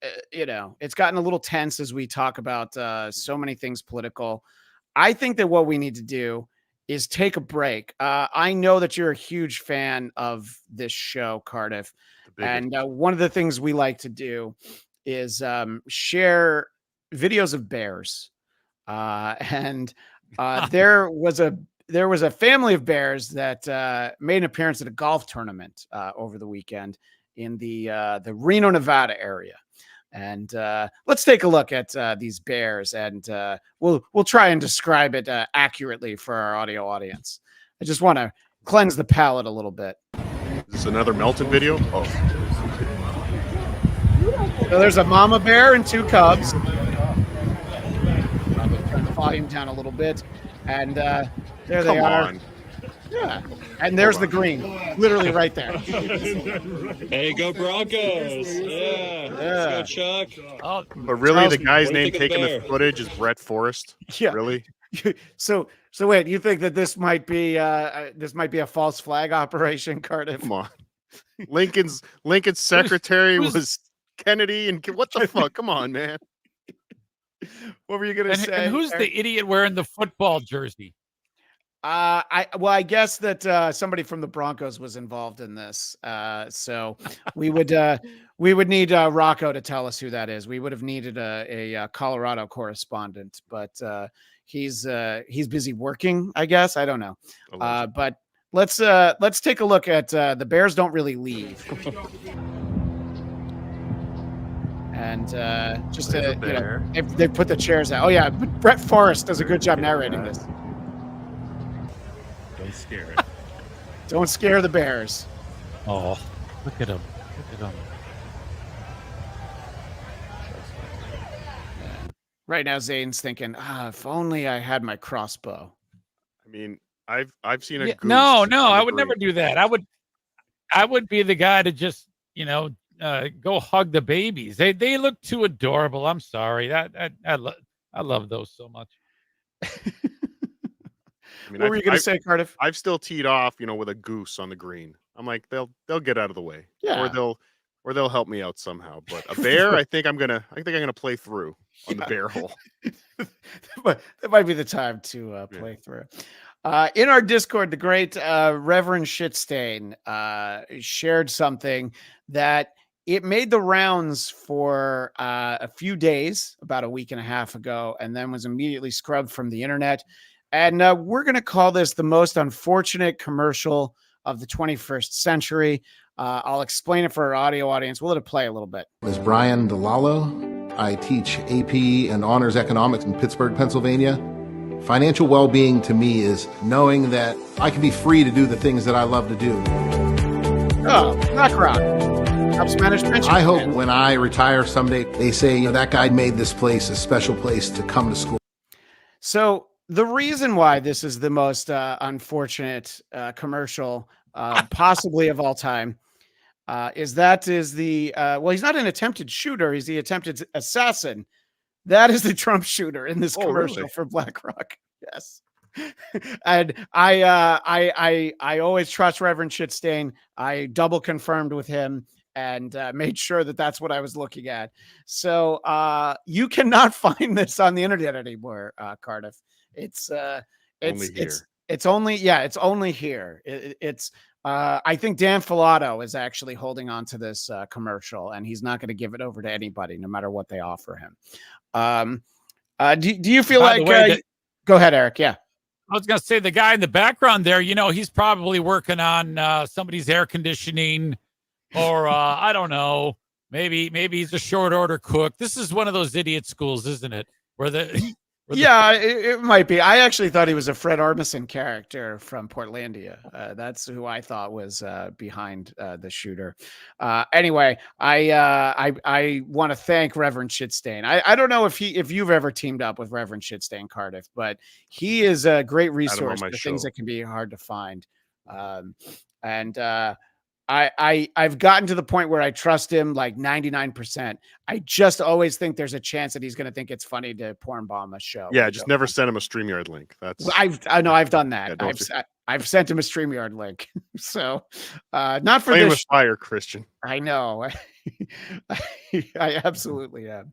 it's gotten a little tense as we talk about so many things political. I think that what we need to do is take a break. I know that you're a huge fan of this show, Cardiff. And one of the things we like to do is share videos of bears. There was a family of bears that made an appearance at a golf tournament over the weekend in the Reno, Nevada area. And let's take a look at these bears, and we'll try and describe it accurately for our audio audience. I just want to cleanse the palate a little bit. Is this another Melton video? Oh. So there's a mama bear and 2 cubs. I'll turn the volume down a little bit, and there they are. On. Yeah, and there's the green, literally right there. Hey, go Broncos! Yeah. Let's go, Chuck. Oh, but really, the guy's name taking the footage is Brett Forrest. Yeah, really. So wait, you think that this might be a false flag operation, Cardiff? Come on, Lincoln's secretary was Kennedy, and what the fuck? Come on, man. What were you gonna say? And who's the idiot wearing the football jersey? I guess that somebody from the Broncos was involved in this. So we would need Rocco to tell us who that is. We would have needed a Colorado correspondent, but he's busy working, I guess. I don't know. But let's take a look at the Bears don't really leave. And just they put the chairs out. Oh yeah, Brett Forrest does a good job narrating this. Don't scare it. Don't scare the Bears. Oh, look at him. Look at him. Right now, Zane's thinking, if only I had my crossbow. I mean, I've seen a goose. No, I would never do that. I would be the guy to just, go hug the babies. They look too adorable. I'm sorry. I love those so much. I mean, what were you going to say, Cardiff? I've still teed off, with a goose on the green. I'm like, they'll get out of the way, yeah, or they'll help me out somehow. But a bear, I think I'm gonna play through on the bear hole. But that might be the time to play through. In our Discord, the great Reverend Shitstain shared something that it made the rounds for a few days, about a week and a half ago, and then was immediately scrubbed from the internet. And we're going to call this the most unfortunate commercial of the 21st century. I'll explain it for our audio audience. We'll let it play a little bit. My name is Brian DeLallo. I teach AP and Honors Economics in Pittsburgh, Pennsylvania. Financial well-being to me is knowing that I can be free to do the things that I love to do. Oh, BlackRock helps manage pensions. I hope when I retire someday, they say, that guy made this place a special place to come to school. So the reason why this is the most unfortunate commercial possibly of all time is the he's not an attempted shooter. He's the attempted assassin. That is the Trump shooter in this commercial for BlackRock. Yes. And I always trust Reverend Shitstain. I double confirmed with him and made sure that that's what I was looking at. So you cannot find this on the internet anymore, Cardiff. It's only here. I think Dan Filato is actually holding on to this commercial, and he's not going to give it over to anybody, no matter what they offer him. Do you feel like? Go ahead, Eric. Yeah, I was going to say the guy in the background there. He's probably working on somebody's air conditioning, or I don't know. Maybe he's a short order cook. This is one of those idiot schools, isn't it? Yeah, it might be. I actually thought he was a Fred Armisen character from Portlandia. That's who I thought was behind the shooter. Anyway, I want to thank Reverend Shitstain. I don't know if you've ever teamed up with Reverend Shitstain, Cardiff, but he is a great resource for things that can be hard to find. I've gotten to the point where I trust him like 99%. I just always think there's a chance that he's going to think it's funny to porn bomb a show. Yeah, just never send him a StreamYard link. I know I've done that. Yeah, I've sent him a StreamYard link. So not for this. With fire, Christian. I know. I absolutely am.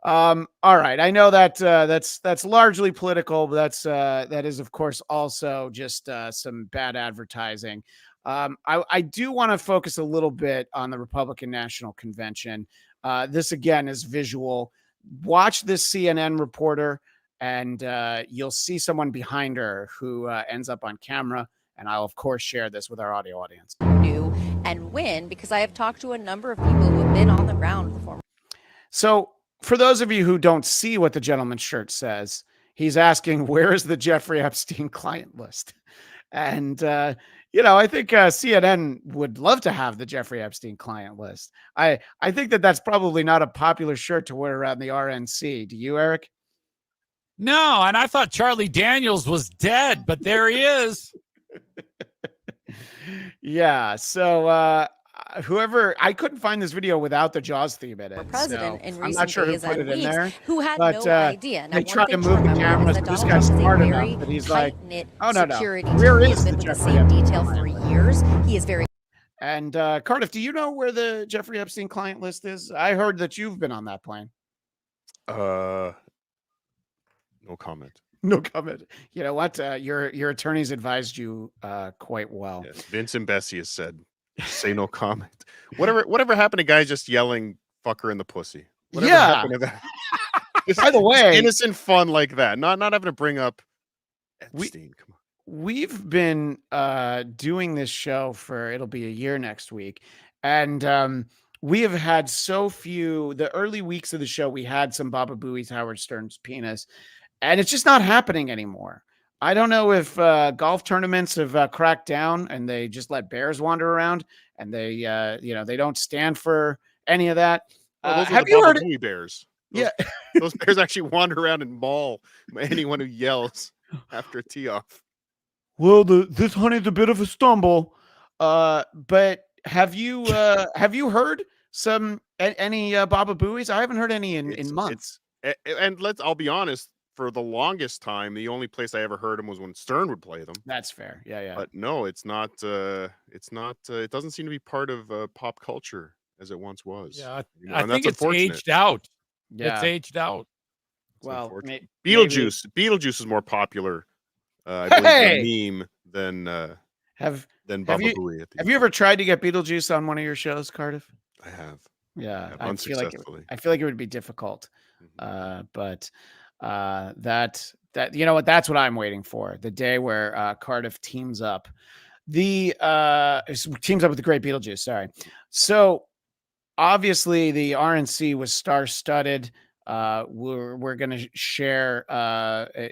All right. I know that that's largely political, but that is of course also just some bad advertising. I do want to focus a little bit on the Republican National Convention. This again is visual. Watch this CNN reporter, and you'll see someone behind her who ends up on camera. And I'll of course share this with our audio audience. New and win, because I have talked to a number of people who have been on the ground with the former. So for those of you who don't see what the gentleman's shirt says, he's asking, where is the Jeffrey Epstein client list? And I think CNN would love to have the Jeffrey Epstein client list. I think that's probably not a popular shirt to wear around the RNC. Do you, Eric? No, and I thought Charlie Daniels was dead, but there he is. Yeah, so I couldn't find this video without the Jaws theme in it. President in I'm not sure who put it in there. Who had no idea. They tried to move the cameras. This guy's smart enough, but he's like, oh no. Where is the Jeffrey Epstein detail for years? He is very. And Cardiff, do you know where the Jeffrey Epstein client list is? I heard that you've been on that plane. No comment. No comment. You know what? Your attorneys advised you quite well. Yes, Vince and Bessie has said, say no comment. Whatever happened to guys just yelling "fucker" in the pussy? Whatever happened to that? By the way, innocent fun like that. Not having to bring up Epstein. Come on. We've been doing this show for it'll be a year next week, and we have had so few. The early weeks of the show, we had some Baba Booey's Howard Stern's penis, and it's just not happening anymore. I don't know if golf tournaments have cracked down and they just let bears wander around, and they they don't stand for any of that. Those Have the you Baba heard? Booey bears? Those, Those bears actually wander around and maul anyone who yells after a tee off. Well, this honey's a bit of a stumble, but have you heard any Baba Booey's? I haven't heard any in months. And I'll be honest. For the longest time, the only place I ever heard them was when Stern would play them. That's fair. Yeah. But no, it's not. It doesn't seem to be part of pop culture as it once was. Yeah, and I think it's aged out. Yeah. It's aged out. Well, Beetlejuice. Beetlejuice is more popular. I believe the meme than Baba Booey. Have you ever tried to get Beetlejuice on one of your shows, Cardiff? I have. Yeah, I feel like it would be difficult. But that you know what? That's what I'm waiting for. The day where Cardiff teams up. Teams up with the great Beetlejuice. Sorry. So obviously the RNC was star-studded. We're going to share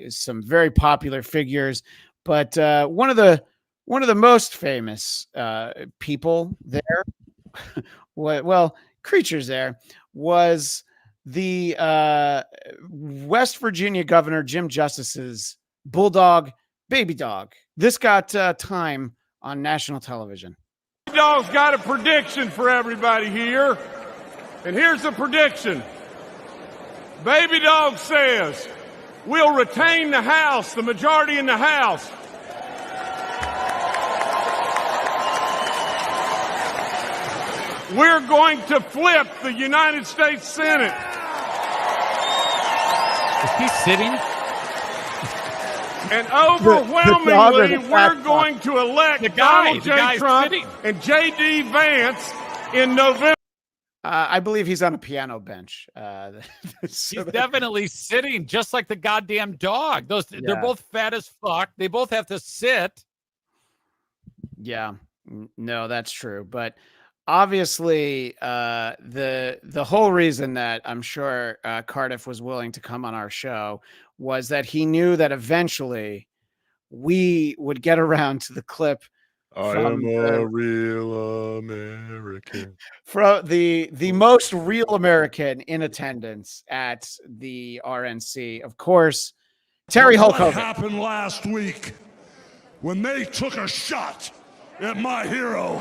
some very popular figures, but one of the most famous people there, creatures there, was the West Virginia Governor Jim Justice's bulldog, Babydog. This got time on national television. Babydog's got a prediction for everybody here, and here's the prediction. Babydog says we'll retain the House, the majority in the House. We're going to flip the United States Senate. Is he sitting? And overwhelmingly, we're going to elect Donald J. Trump and JD Vance in November. I believe he's on a piano bench. He's definitely sitting, just like the goddamn dog. They're both fat as fuck. They both have to sit. Yeah, no, that's true. But obviously, the whole reason that I'm sure Cardiff was willing to come on our show was that he knew that eventually we would get around to the clip. I am a real American. From the most real American in attendance at the RNC, of course, Terry Hulk Hogan. What happened last week when they took a shot at my hero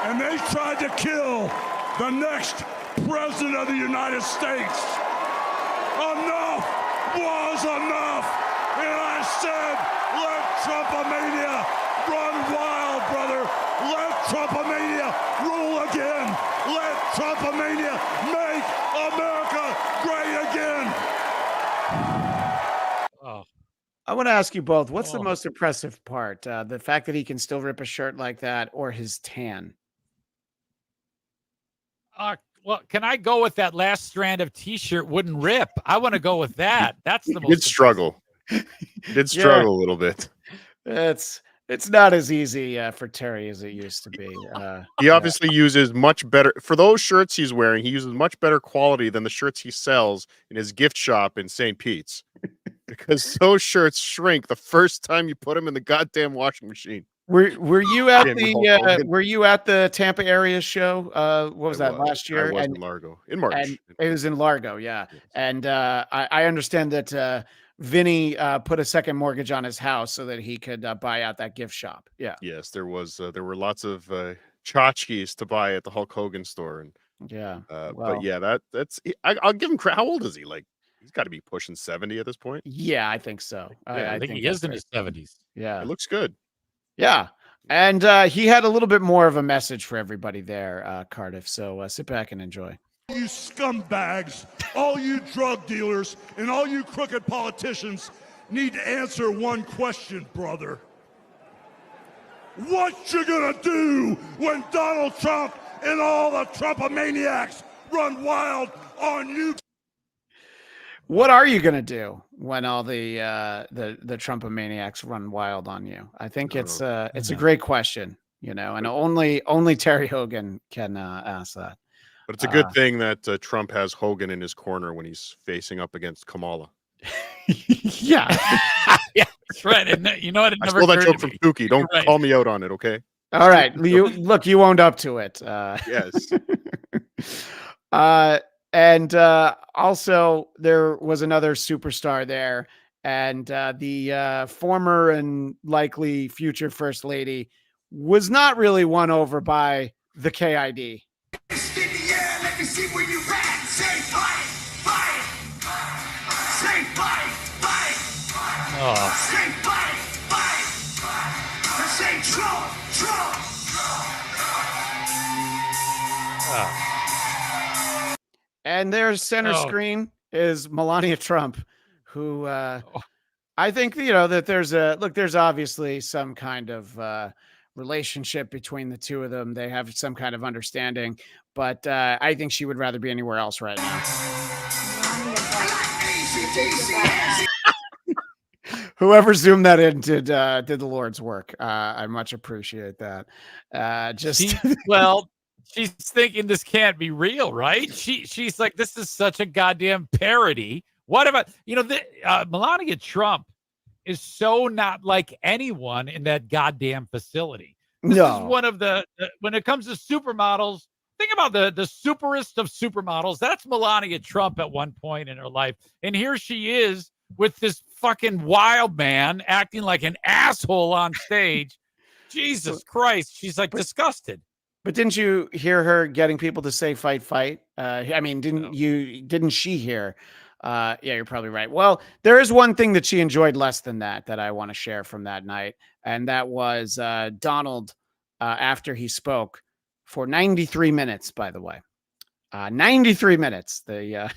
and they tried to kill the next president of the United States? Enough was enough, and I said, let Trumpomania run wild, brother. Let Trumpomania rule again. Let Trumpomania make America great again. Oh. I want to ask you both, what's the most impressive part? The fact that he can still rip a shirt like that, or his tan? Well, can I go with that last strand of t-shirt wouldn't rip? I want to go with that. That's the most. Did struggle. Did struggle a little bit. It's not as easy for Terry as it used to be. He obviously uses much better for those shirts he's wearing. He uses much better quality than the shirts he sells in his gift shop in St. Pete's, because those shirts shrink the first time you put them in the goddamn washing machine. Were you at the Tampa area show? What was that last year? I was in Largo in March. And it was in Largo, yeah. And I understand that Vinny put a second mortgage on his house so that he could buy out that gift shop. Yeah. Yes, there were lots of tchotchkes to buy at the Hulk Hogan store, and but yeah, I'll give him credit. How old is he? Like, he's got to be pushing 70 at this point. Yeah, I think so. I think he is in his 70s. Yeah, it looks good. Yeah. And he had a little bit more of a message for everybody there, Cardiff. So sit back and enjoy. you scumbags, all you drug dealers, and all you crooked politicians need to answer one question, brother. What you gonna do when Donald Trump and all the Trumpomaniacs run wild on you? What are you gonna do when all the Trumpomaniacs run wild on you? I think it's a great question, you know, and only Terry Hogan can ask that. But it's a good thing that Trump has Hogan in his corner when he's facing up against Kamala. Yeah. Yeah, that's right. And you know what? I stole that joke from Pookie. Don't call me out on it, okay? All right. You owned up to it. Yes. And also there was another superstar there, and the former and likely future first lady was not really won over by the KID. Let me see where you at. Say fight, fight. Say fight, fight. Say fight, fight. Say Trump, Trump. And their center screen is Melania Trump, who I think, you know, that there's obviously some kind of relationship between the two of them. They have some kind of understanding, but I think she would rather be anywhere else right now. Whoever zoomed that in did the Lord's work. I much appreciate that. She's thinking this can't be real, right? She's like, this is such a goddamn parody. What about, you know, Melania Trump is so not like anyone in that goddamn facility. This is one of the when it comes to supermodels, think about the superest of supermodels. That's Melania Trump at one point in her life. And here she is with this fucking wild man acting like an asshole on stage. Jesus Christ. She's like disgusted. But didn't you hear her getting people to say fight, fight? I mean, didn't she hear? Yeah, you're probably right. Well, there is one thing that she enjoyed less than that I want to share from that night. And that was Donald after he spoke for 93 minutes, by the way. 93 minutes. The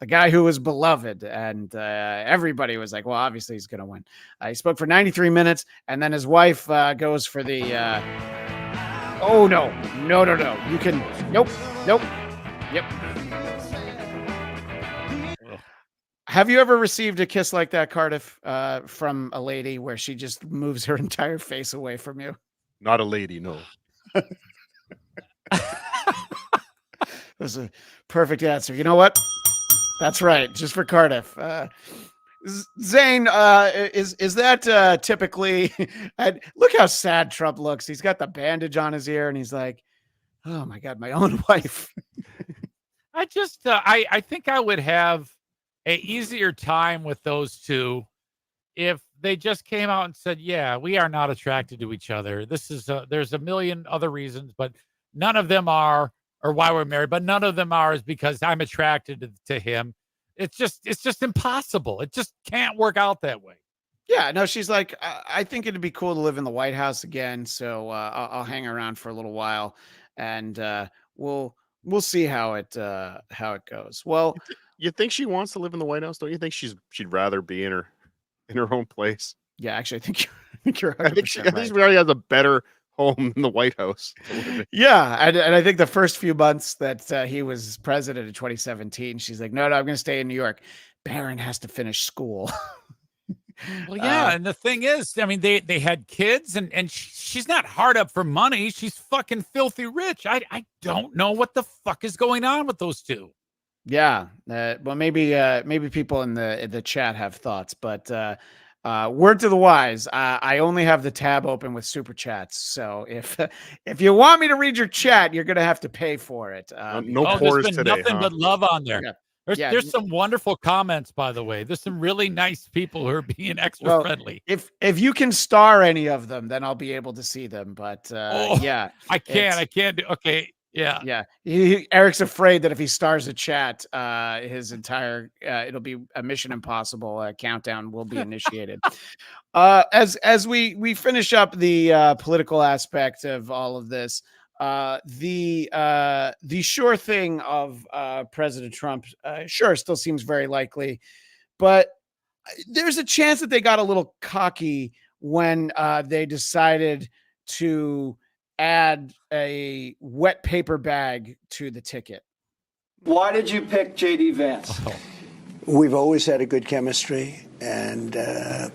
guy who was beloved, and everybody was like, well, obviously he's going to win. He spoke for 93 minutes, and then his wife goes for the oh, no. You can. Nope. Yep. Have you ever received a kiss like that, Cardiff, from a lady where she just moves her entire face away from you? Not a lady, no. That's a perfect answer. You know what? That's right. Just for Cardiff. Zane, is that typically? Look how sad Trump looks. He's got the bandage on his ear, and he's like, "Oh my God, my own wife." I just, I think I would have an easier time with those two if they just came out and said, "Yeah, we are not attracted to each other. This is, there's a million other reasons, but none of them are, or why we're married, but none of them are is because I'm attracted to him." It's just impossible. It just can't work out that way. Yeah, no, she's like, I think it'd be cool to live in the White House again. So I'll hang around for a little while, and we'll see how it goes. Well, you think she wants to live in the White House? Don't you think she'd rather be in her own place? Yeah, actually, I think you're. I think she already has a better home in the White House. Yeah, and I think the first few months that he was president in 2017, she's like, no, I'm going to stay in New York. Barron has to finish school. Well, yeah, and the thing is, I mean, they had kids, and she's not hard up for money. She's fucking filthy rich. I don't know what the fuck is going on with those two. Yeah, well, maybe people in the chat have thoughts, but word to the wise, I only have the tab open with super chats. So if you want me to read your chat, you're gonna have to pay for it. No pores there's been today. Nothing but love on there. Yeah. There's some wonderful comments, by the way. There's some really nice people who are being extra friendly. If you can star any of them, then I'll be able to see them. But yeah, I can't do. Okay. Yeah. Eric's afraid that if he stars a chat, his entire it'll be a Mission Impossible countdown will be initiated. As we finish up the political aspect of all of this, The sure thing of President Trump, sure, still seems very likely, but there's a chance that they got a little cocky when they decided to add a wet paper bag to the ticket. Why did you pick JD Vance? We've always had a good chemistry, and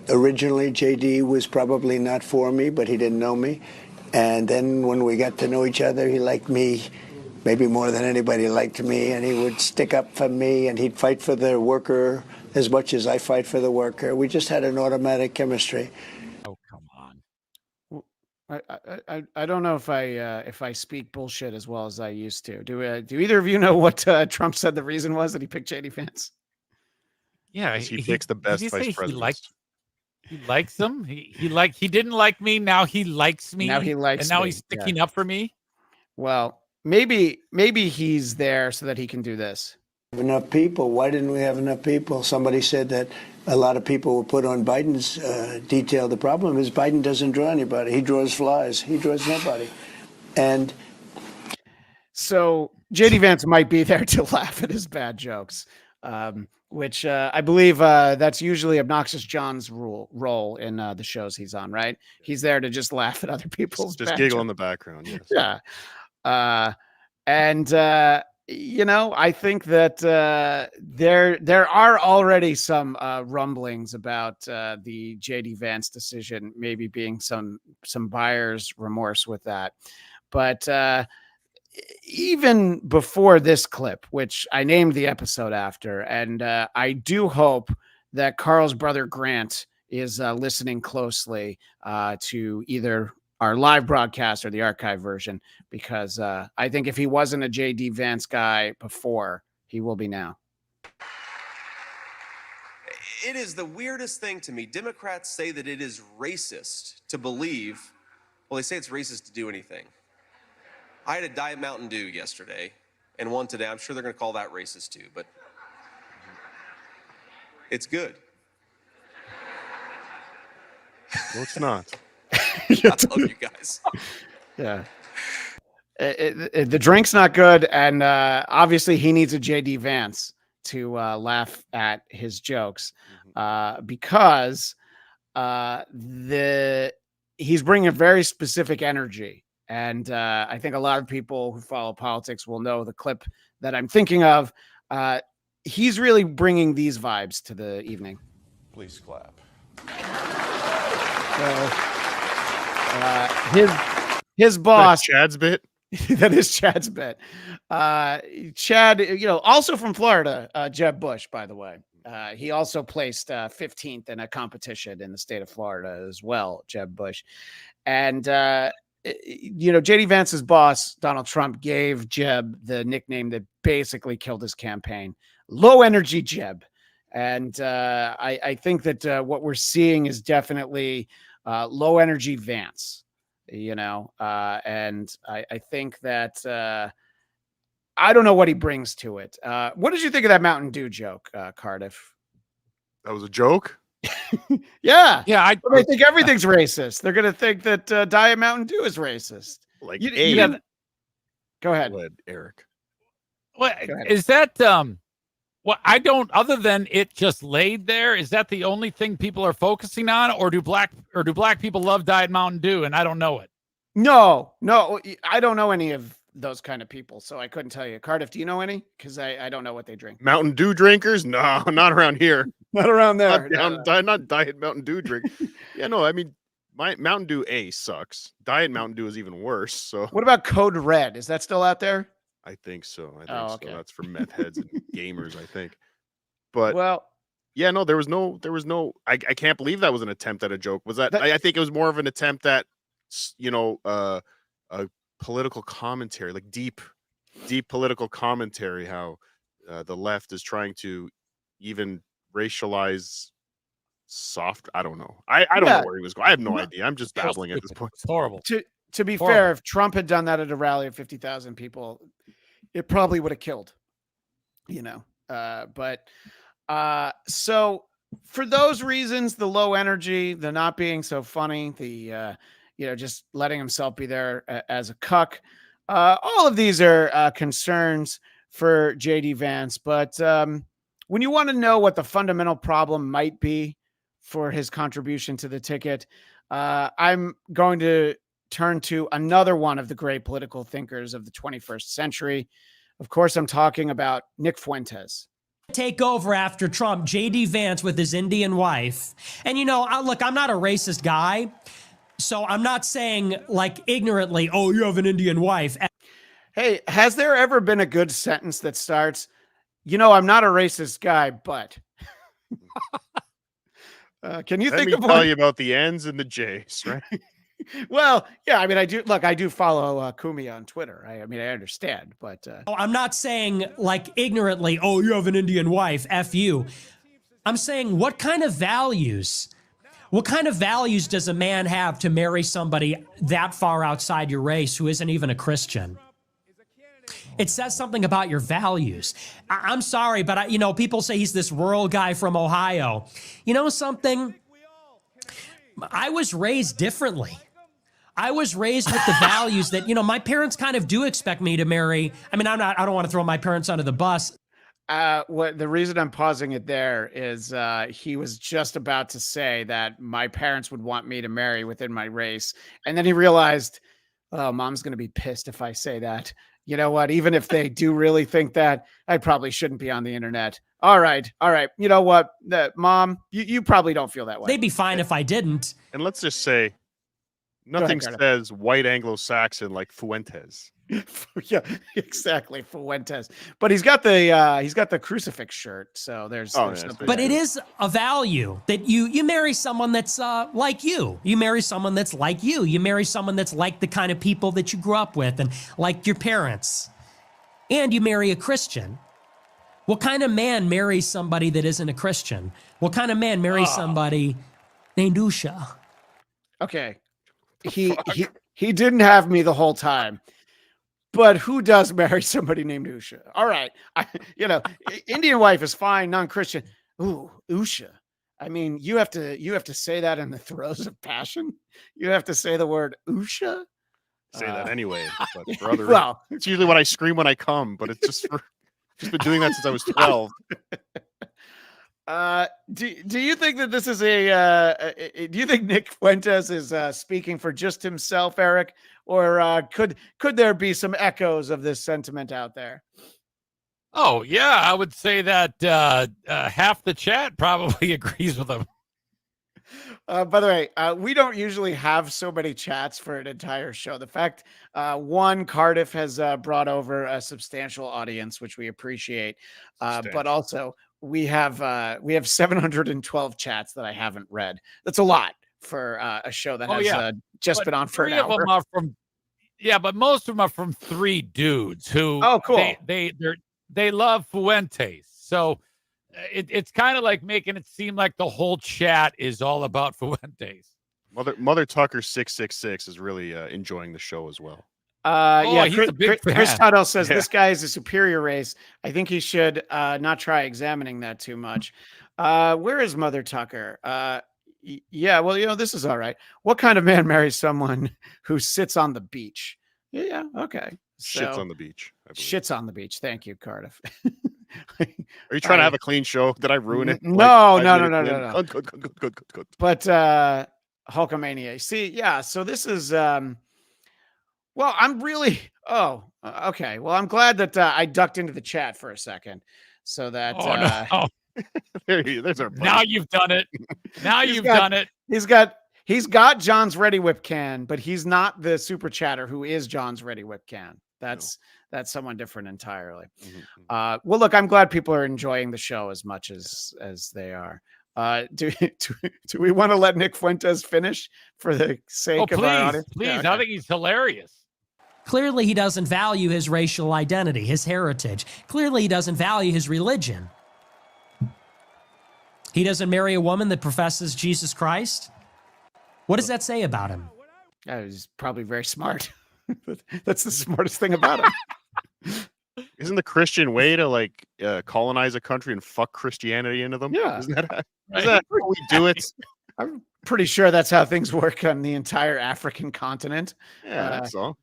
originally JD was probably not for me, but he didn't know me. And then when we got to know each other, he liked me maybe more than anybody liked me, and he would stick up for me, and he'd fight for the worker as much as I fight for the worker. We just had an automatic chemistry. Oh, come on. I don't know if I speak bullshit as well as I used to. Do either of you know what Trump said the reason was that he picked JD Vance? Yeah, he picks the best vice president. He likes him. He didn't like me. Now he likes me. Now he likes and now me, he's sticking up for me. Well, maybe he's there so that he can do this. Enough people. Why didn't we have enough people? Somebody said that a lot of people were put on Biden's detail. The problem is Biden doesn't draw anybody. He draws flies. He draws nobody. And so JD Vance might be there to laugh at his bad jokes, which I believe that's usually Obnoxious John's role in the shows he's on, right? He's there to just laugh at other people's just bad giggle jokes. in the background. Yes. Yeah. I think that there are already some rumblings about the JD Vance decision, maybe being some buyer's remorse with that. But even before this clip, which I named the episode after, and I do hope that Carl's brother Grant is listening closely to either our live broadcast or the archive version, because I think if he wasn't a JD Vance guy before, he will be now. It is the weirdest thing to me. Democrats say that it is racist to believe, well, they say it's racist to do anything. I had a Diet Mountain Dew yesterday and one today. I'm sure they're going to call that racist too, but it's good. No, it's not. I love you guys. Yeah. The drink's not good, and obviously he needs a JD Vance to laugh at his jokes because he's bringing a very specific energy. And I think a lot of people who follow politics will know the clip that I'm thinking of. He's really bringing these vibes to the evening. Please clap. His boss, Chad's bit. That is Chad's bit. Chad, also from Florida, Jeb Bush, by the way. He also placed 15th in a competition in the state of Florida as well, Jeb Bush. And JD Vance's boss, Donald Trump, gave Jeb the nickname that basically killed his campaign, Low Energy Jeb. And I think that what we're seeing is definitely low energy Vance, and I think that I don't know what he brings to it. What did you think of that Mountain Dew joke, Cardiff? That was a joke? Yeah. I think everything's racist. They're going to think that Diet Mountain Dew is racist. Like, Go ahead. Go ahead, Eric. What is that? Well, I don't. Other than it just laid there, is that the only thing people are focusing on, or do black people love Diet Mountain Dew and I don't know it? No, I don't know any of those kind of people, so I couldn't tell you. Cardiff, do you know any? Because I don't know what they drink. Mountain Dew drinkers? No, not around here. Not around there. Not Diet Mountain Dew drink. Yeah, no, I mean, my Mountain Dew sucks. Diet Mountain Dew is even worse. So what about Code Red? Is that still out there? I think so. Okay. So. That's for meth heads and gamers, I think. But well, yeah, no, there was no. I can't believe that was an attempt at a joke. Was that? I think it was more of an attempt at, a political commentary, like deep political commentary. How the left is trying to even racialize soft. I don't know. I don't know where he was going. I have no idea. I'm just babbling at this point. It's horrible. To be fair, if Trump had done that at a rally of 50,000 people, it probably would have killed, so for those reasons, the low energy, the not being so funny, the, just letting himself be there as a cuck, All of these are concerns for JD Vance, but when you want to know what the fundamental problem might be for his contribution to the ticket, I'm going to turn to another one of the great political thinkers of the 21st century. Of course, I'm talking about Nick Fuentes. Take over after Trump, JD Vance with his Indian wife. And look, I'm not a racist guy, so I'm not saying like ignorantly, oh, you have an Indian wife. Hey, has there ever been a good sentence that starts, I'm not a racist guy, but can you think of one? Let me tell you about the N's and the J's, right? Well, yeah, I mean, I do follow Kumi on Twitter. I understand, but I'm not saying like ignorantly, oh, you have an Indian wife, F you. I'm saying what kind of values does a man have to marry somebody that far outside your race who isn't even a Christian? It says something about your values. I'm sorry, but people say he's this rural guy from Ohio. You know something? I was raised differently. I was raised with the values that, my parents kind of do expect me to marry. I mean, I don't want to throw my parents under the bus. What the reason I'm pausing it there is he was just about to say that my parents would want me to marry within my race. And then he realized, oh, mom's going to be pissed if I say that. You know what? Even if they do really think that, I probably shouldn't be on the internet. All right. You know what? Mom, you probably don't feel that way. They'd be fine if I didn't. And let's just say, nothing says white Anglo-Saxon like Fuentes. Yeah, exactly, Fuentes. But he's got the crucifix shirt, so there's something. But it is a value that you marry someone that's like you. You marry someone that's like you. You marry someone that's like the kind of people that you grew up with and like your parents. And you marry a Christian. What kind of man marries somebody that isn't a Christian? What kind of man marries somebody named Usha? Okay. He didn't have me the whole time. But who does marry somebody named Usha? All right. Indian wife is fine, non-Christian. Ooh, Usha. I mean, you have to say that in the throes of passion. You have to say the word Usha. Say that anyway. But for other reasons. It's usually when I scream when I come, but it's just been doing that since I was 12. Do you think that this is do you think Nick Fuentes is speaking for just himself, Eric, or could there be some echoes of this sentiment out there? Oh yeah, I would say that half the chat probably agrees with him. By the way, we don't usually have so many chats for an entire show. The fact, Cardiff has brought over a substantial audience, which we appreciate, but also we have 712 chats that I haven't read. That's a lot for a show that has just been on for an hour. Them are from, but most of them are from three dudes who. Oh, cool. They love Fuentes, so it's kind of like making it seem like the whole chat is all about Fuentes. Mother Tucker 666 is really enjoying the show as well. Chris Tuttle says this guy is a superior race. I think he should not try examining that too much. Where is Mother Tucker? This is all right. What kind of man marries someone who sits on the beach? Yeah, okay. Shits on the beach. Shits on the beach. Thank you, Cardiff. Are you trying to have a clean show? Did I ruin it? No. Good. But Hulkamania. See, yeah. So this is. I'm really. Oh, okay. Well, I'm glad that I ducked into the chat for a second, so that. No. There's our. Now you've done it. Now you've done it. He's got John's Ready Whip Can, but he's not the super chatter who is John's Ready Whip Can. That's someone different entirely. Mm-hmm. Well, look, I'm glad people are enjoying the show as much as they are. Do we want to let Nick Fuentes finish for the sake of our audience? Please, Yeah, okay. I think he's hilarious. Clearly, he doesn't value his racial identity, his heritage. Clearly, he doesn't value his religion. He doesn't marry a woman that professes Jesus Christ. What does that say about him? He's probably very smart. That's the smartest thing about him. Isn't the Christian way to colonize a country and fuck Christianity into them? Yeah. Isn't that how we do it? pretty sure that's how things work on the entire African continent. Yeah, that's all.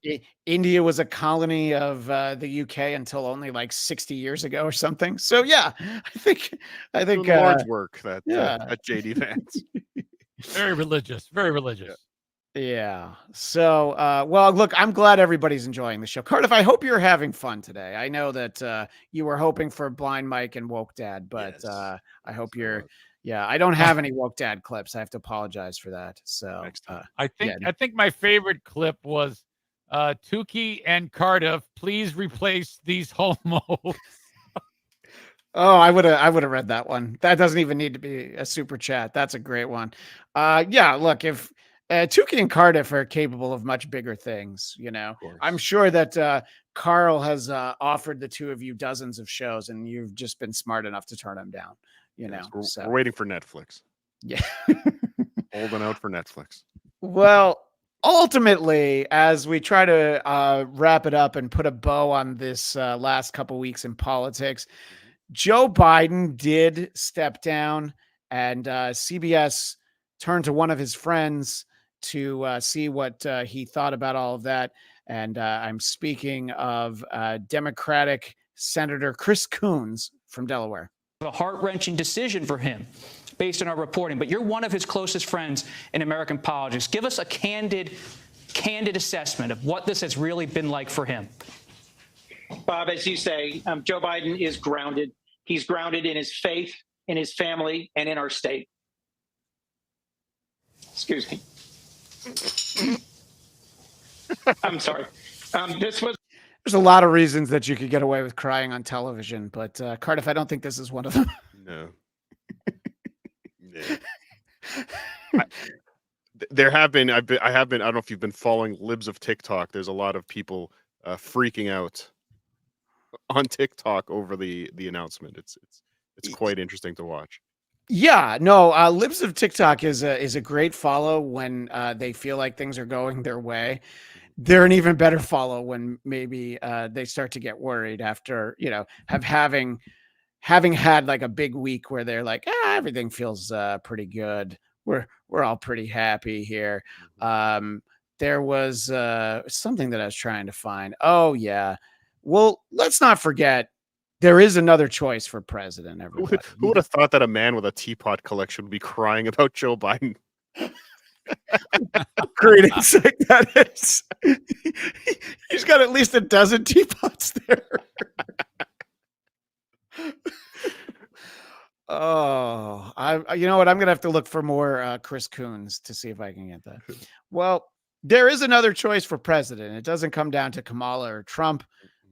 India was a colony of the UK until only like 60 years ago or something. So yeah, I think Doing large work that at JD Vance. Very religious, very religious. Yeah. So, well, look, I'm glad everybody's enjoying the show. Cardiff, I hope you're having fun today. I know that you were hoping for Blind Mike and Woke Dad, but I hope you're. Yeah, I don't have any Woke Dad clips. I have to apologize for that. So, I think my favorite clip was Tukey and Cardiff. Please replace these homos. Oh, I would have read that one. That doesn't even need to be a super chat. That's a great one. Yeah, look, if Tukey and Cardiff are capable of much bigger things, you know, I'm sure that Carl has offered the two of you dozens of shows, and you've just been smart enough to turn them down. You know, we're waiting for Netflix. Yeah, holding out for Netflix. Well, ultimately, as we try to wrap it up and put a bow on this last couple weeks in politics, Joe Biden did step down, and CBS turned to one of his friends to see what he thought about all of that. And I'm speaking of Democratic Senator Chris Coons from Delaware. A heart-wrenching decision for him based on our reporting, but you're one of his closest friends in American politics. Give us a candid assessment of what this has really been like for him. Bob, as you say, Joe Biden is grounded. He's grounded in his faith, in his family, and in our state. Excuse me. I'm sorry. There's a lot of reasons that you could get away with crying on television, but Cardiff, I don't think this is one of them. No. Yeah. There have been. I have been. I don't know if you've been following libs of TikTok. There's a lot of people freaking out on TikTok over the announcement. It's quite interesting to watch. Yeah, no, libs of TikTok is a great follow when they feel like things are going their way. They're an even better follow when maybe they start to get worried after, you know, having had like a big week where they're like, everything feels pretty good. We're all pretty happy here. There was something that I was trying to find. Oh yeah. Well, let's not forget there is another choice for president. Everybody. Who would have thought that a man with a teapot collection would be crying about Joe Biden? Great insight that is. He's got at least a dozen teapots there. You know what? I'm gonna have to look for more Chris Coons to see if I can get that. Well, there is another choice for president. It doesn't come down to Kamala or Trump.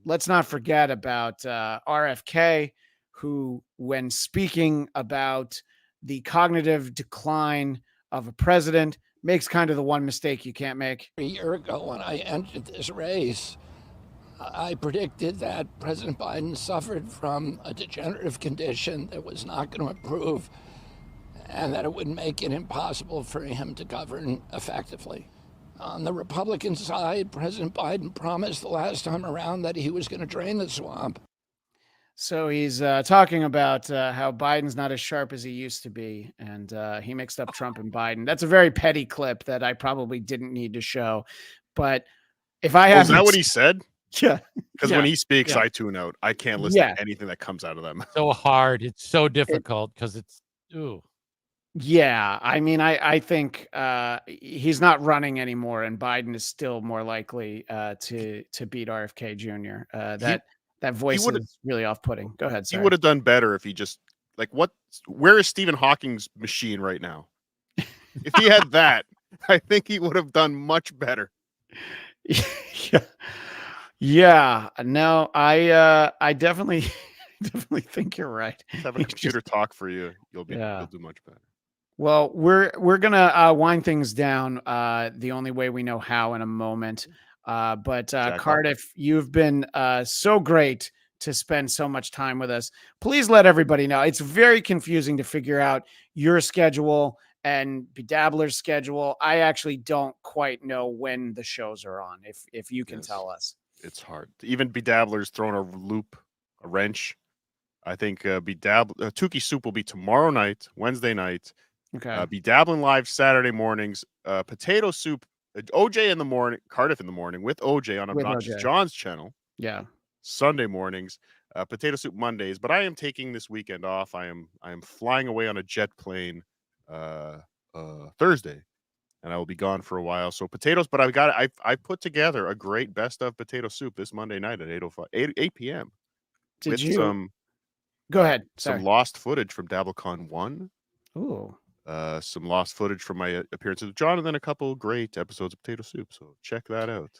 Let's not forget about RFK, who, when speaking about the cognitive decline of a president, makes kind of the one mistake you can't make. A year ago, when I entered this race, I predicted that President Biden suffered from a degenerative condition that was not going to improve and that it would make it impossible for him to govern effectively. On the Republican side, President Biden promised the last time around that he was going to drain the swamp. So he's talking about how Biden's not as sharp as he used to be, and he mixed up Trump and Biden. That's a very petty clip that I probably didn't need to show. But if I have, is that what he said? Yeah, because when he speaks, I tune out. I can't listen to anything that comes out of them. So hard. It's so difficult because it's ooh. Yeah, I mean, I think he's not running anymore, and Biden is still more likely to beat RFK Jr. That voice is really off-putting. Go ahead. He would have done better if he just where is Stephen Hawking's machine right now? If he had that, I think he would have done much better. Yeah. No, I definitely think you're right. Just have a computer talk for you. You'll do much better. Well, we're gonna wind things down the only way we know how in a moment. But Cardiff, you've been so great to spend so much time with us. Please let everybody know. It's very confusing to figure out your schedule and Bedabbler's schedule. I actually don't quite know when the shows are on. If you can tell us, it's hard. Even Bedabbler's thrown a wrench. I think Tukey Soup will be tomorrow night, Wednesday night. Okay. Be dabbling live Saturday mornings. Potato soup. OJ in the morning. Cardiff in the morning with OJ on With Obnoxious OJ. John's channel. Yeah. Sunday mornings. Potato soup Mondays. But I am taking this weekend off. I am flying away on a jet plane Thursday. And I will be gone for a while. So potatoes, but I put together a great best of potato soup this Monday night at 8 p.m. Did with you some go ahead? some Sorry. lost footage from DabbleCon 1. Ooh. Some lost footage from my appearances with John, and then a couple great episodes of potato soup. So check that out.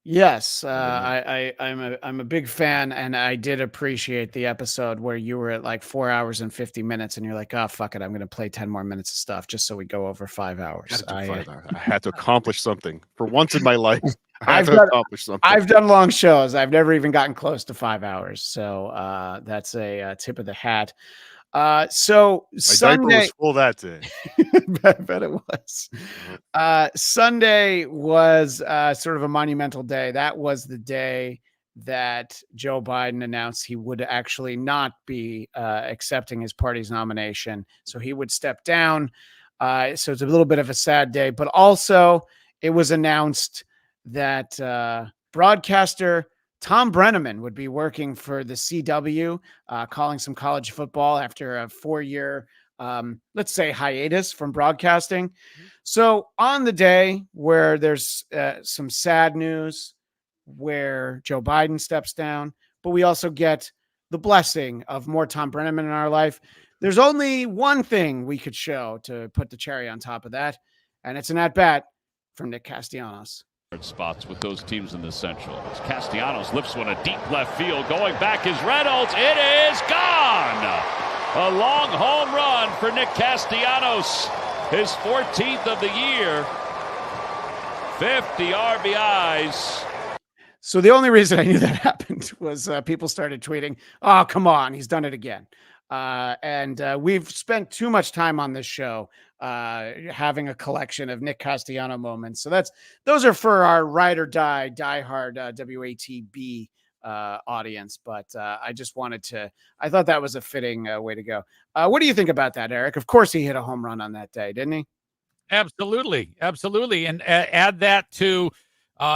Yes, I'm a big fan, and I did appreciate the episode where you were at like 4 hours and 50 minutes, and you're like, "Oh fuck it, I'm going to play 10 more minutes of stuff just so we go over 5 hours." I had to accomplish something for once in my life. I had to accomplish something. I've done long shows. I've never even gotten close to 5 hours, so that's a tip of the hat. So my Sunday diaper was full that day. I bet it was. Sunday was sort of a monumental day. That was the day that Joe Biden announced he would actually not be accepting his party's nomination. So he would step down. So it's a little bit of a sad day, but also it was announced that broadcaster Tom Brenneman would be working for the CW, calling some college football after a 4-year, let's say, hiatus from broadcasting. So on the day where there's some sad news, where Joe Biden steps down, but we also get the blessing of more Tom Brenneman in our life, there's only one thing we could show to put the cherry on top of that, and it's an at-bat from Nick Castellanos. Spots with those teams in the Central. As Castellanos lifts one a deep left field. Going back is Reynolds. It is gone. A long home run for Nick Castellanos. His 14th of the year. 50 RBIs. So the only reason I knew that happened was people started tweeting, "Oh, come on, he's done it again." And we've spent too much time on this show having a collection of Nick Castellano moments. So those are for our ride or die, diehard WATB audience. But I just I thought that was a fitting way to go. What do you think about that, Eric? Of course he hit a home run on that day, didn't he? Absolutely. And add that to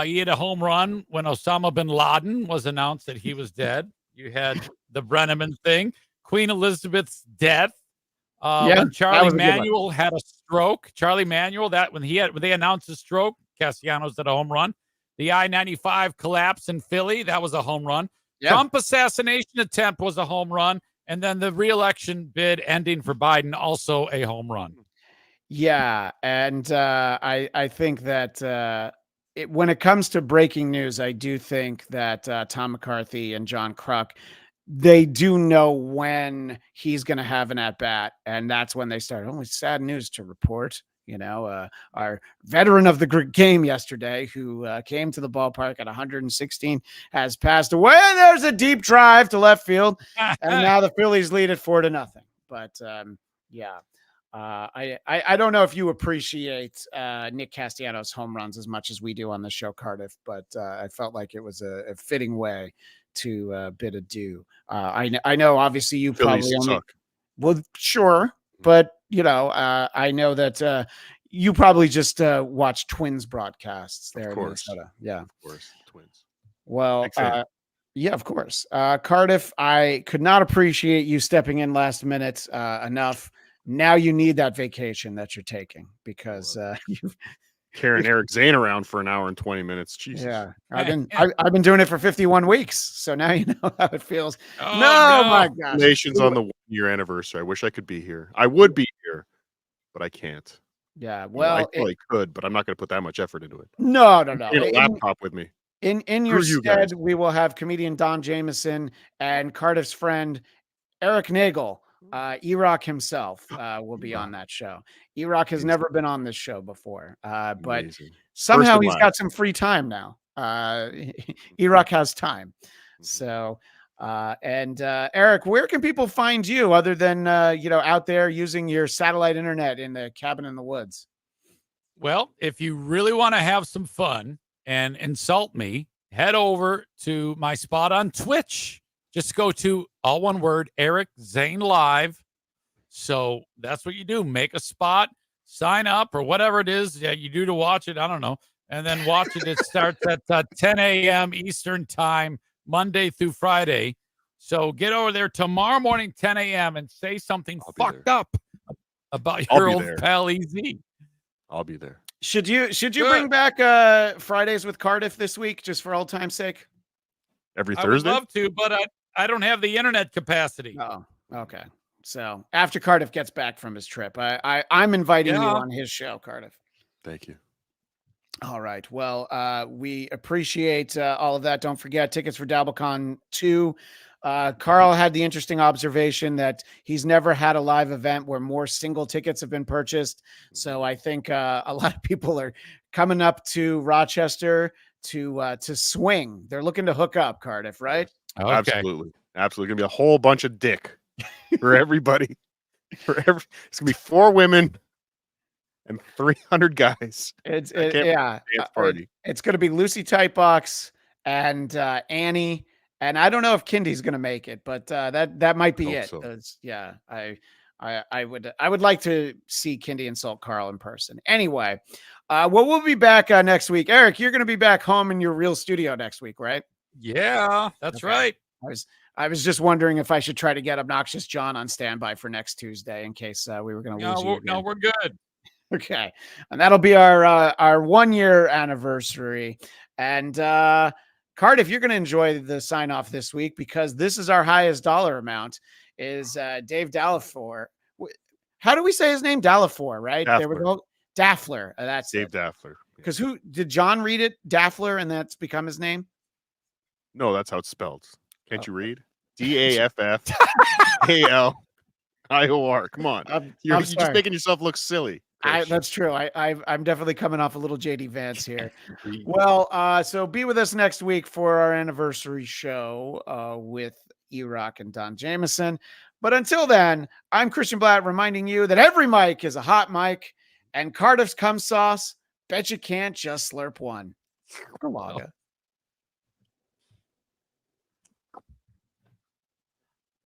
he hit a home run when Osama bin Laden was announced that he was dead. You had the Brenneman thing, Queen Elizabeth's death. When Charlie Manuel had a stroke, when they announced his stroke, Castellanos did a home run. The I-95 collapse in Philly, that was a home run. Yep. Trump assassination attempt was a home run. And then the re-election bid ending for Biden, also a home run. Yeah. And I think that when it comes to breaking news, I do think that Tom McCarthy and John Kruk, they do know when he's going to have an at-bat, and that's when they start. Only sad news to report. Our veteran of the game yesterday, who came to the ballpark at 116, has passed away. There's a deep drive to left field, and now the Phillies lead it 4-0. But I don't know if you appreciate Nick Castellanos' home runs as much as we do on the show, Cardiff, but I felt like it was a fitting way to bid adieu. I know, obviously, you Phillies probably suck. Well, sure, but I know that you probably just watch Twins broadcasts there in Minnesota. Yeah, of course, Twins. Well, yeah, of course. Cardiff, I could not appreciate you stepping in last minute enough. Now you need that vacation that you're taking because you've carrying Eric Zane around for an hour and 20 minutes. Jesus. Yeah, I've been doing it for 51 weeks, so now you know how it feels. No, my gosh! Congratulations on the 1-year anniversary. I wish I could be here. I would be here, but I can't. Yeah, well, I probably could, but I'm not going to put that much effort into it. No. Get a laptop with me. In your stead, we will have comedian Don Jameson and Cardiff's friend Eric Nagel. E-Rock himself will be on that show. E-Rock has never been on this show before, but somehow he's got some free time now. E-Rock has time. So, Eric, where can people find you other than, out there using your satellite internet in the cabin in the woods? Well, if you really want to have some fun and insult me, head over to my spot on Twitch. Just go to all one word, Eric Zane Live. So that's what you do. Make a spot, sign up, or whatever it is that you do to watch it. I don't know. And then watch it. It starts at 10 a.m. Eastern time, Monday through Friday. So get over there tomorrow morning, 10 a.m. and say something fucked up about your old pal EZ. I'll be there. Should you bring back Fridays with Cardiff this week, just for old time's sake? Every I Thursday? would love to, but I don't have the internet capacity. Oh, okay. So after Cardiff gets back from his trip, I'm inviting you on his show, Cardiff. Thank you. All right. Well, we appreciate all of that. Don't forget tickets for DabbleCon 2. Carl had the interesting observation that he's never had a live event where more single tickets have been purchased. So I think a lot of people are coming up to Rochester to swing. They're looking to hook up, Cardiff, right? Okay. Absolutely. Absolutely. Gonna be a whole bunch of dick for everybody. It's gonna be 4 women and 300 guys. It's party. It's going to be Lucy Tightbox and Annie, and I don't know if Kindy's going to make it, but that might be it. So. Yeah, I would like to see Kindy insult Carl in person. Anyway, we'll be back next week. Eric, you're going to be back home in your real studio next week, right? Yeah, that's right. I was just wondering if I should try to get Obnoxious John on standby for next Tuesday in case we were going to lose you again. No, we're good. Okay. And that'll be our 1 year anniversary. And Cardiff, you're going to enjoy the sign off this week because this is our highest dollar amount is Dave Dallafor. How do we say his name? Dallafor, right? Daffler. There we go. Daffler. That's Dave Daffler. Because who did John read it? Daffler, and that's become his name? No, that's how it's spelled. Can't you read? DAFFALIOR. Come on. You're just making yourself look silly. That's true. I'm definitely coming off a little JD Vance here. Well, so be with us next week for our anniversary show with E-Rock and Don Jameson. But until then, I'm Christian Bladt reminding you that every mic is a hot mic and Cardiff's cum sauce, bet you can't just slurp one. Galaga.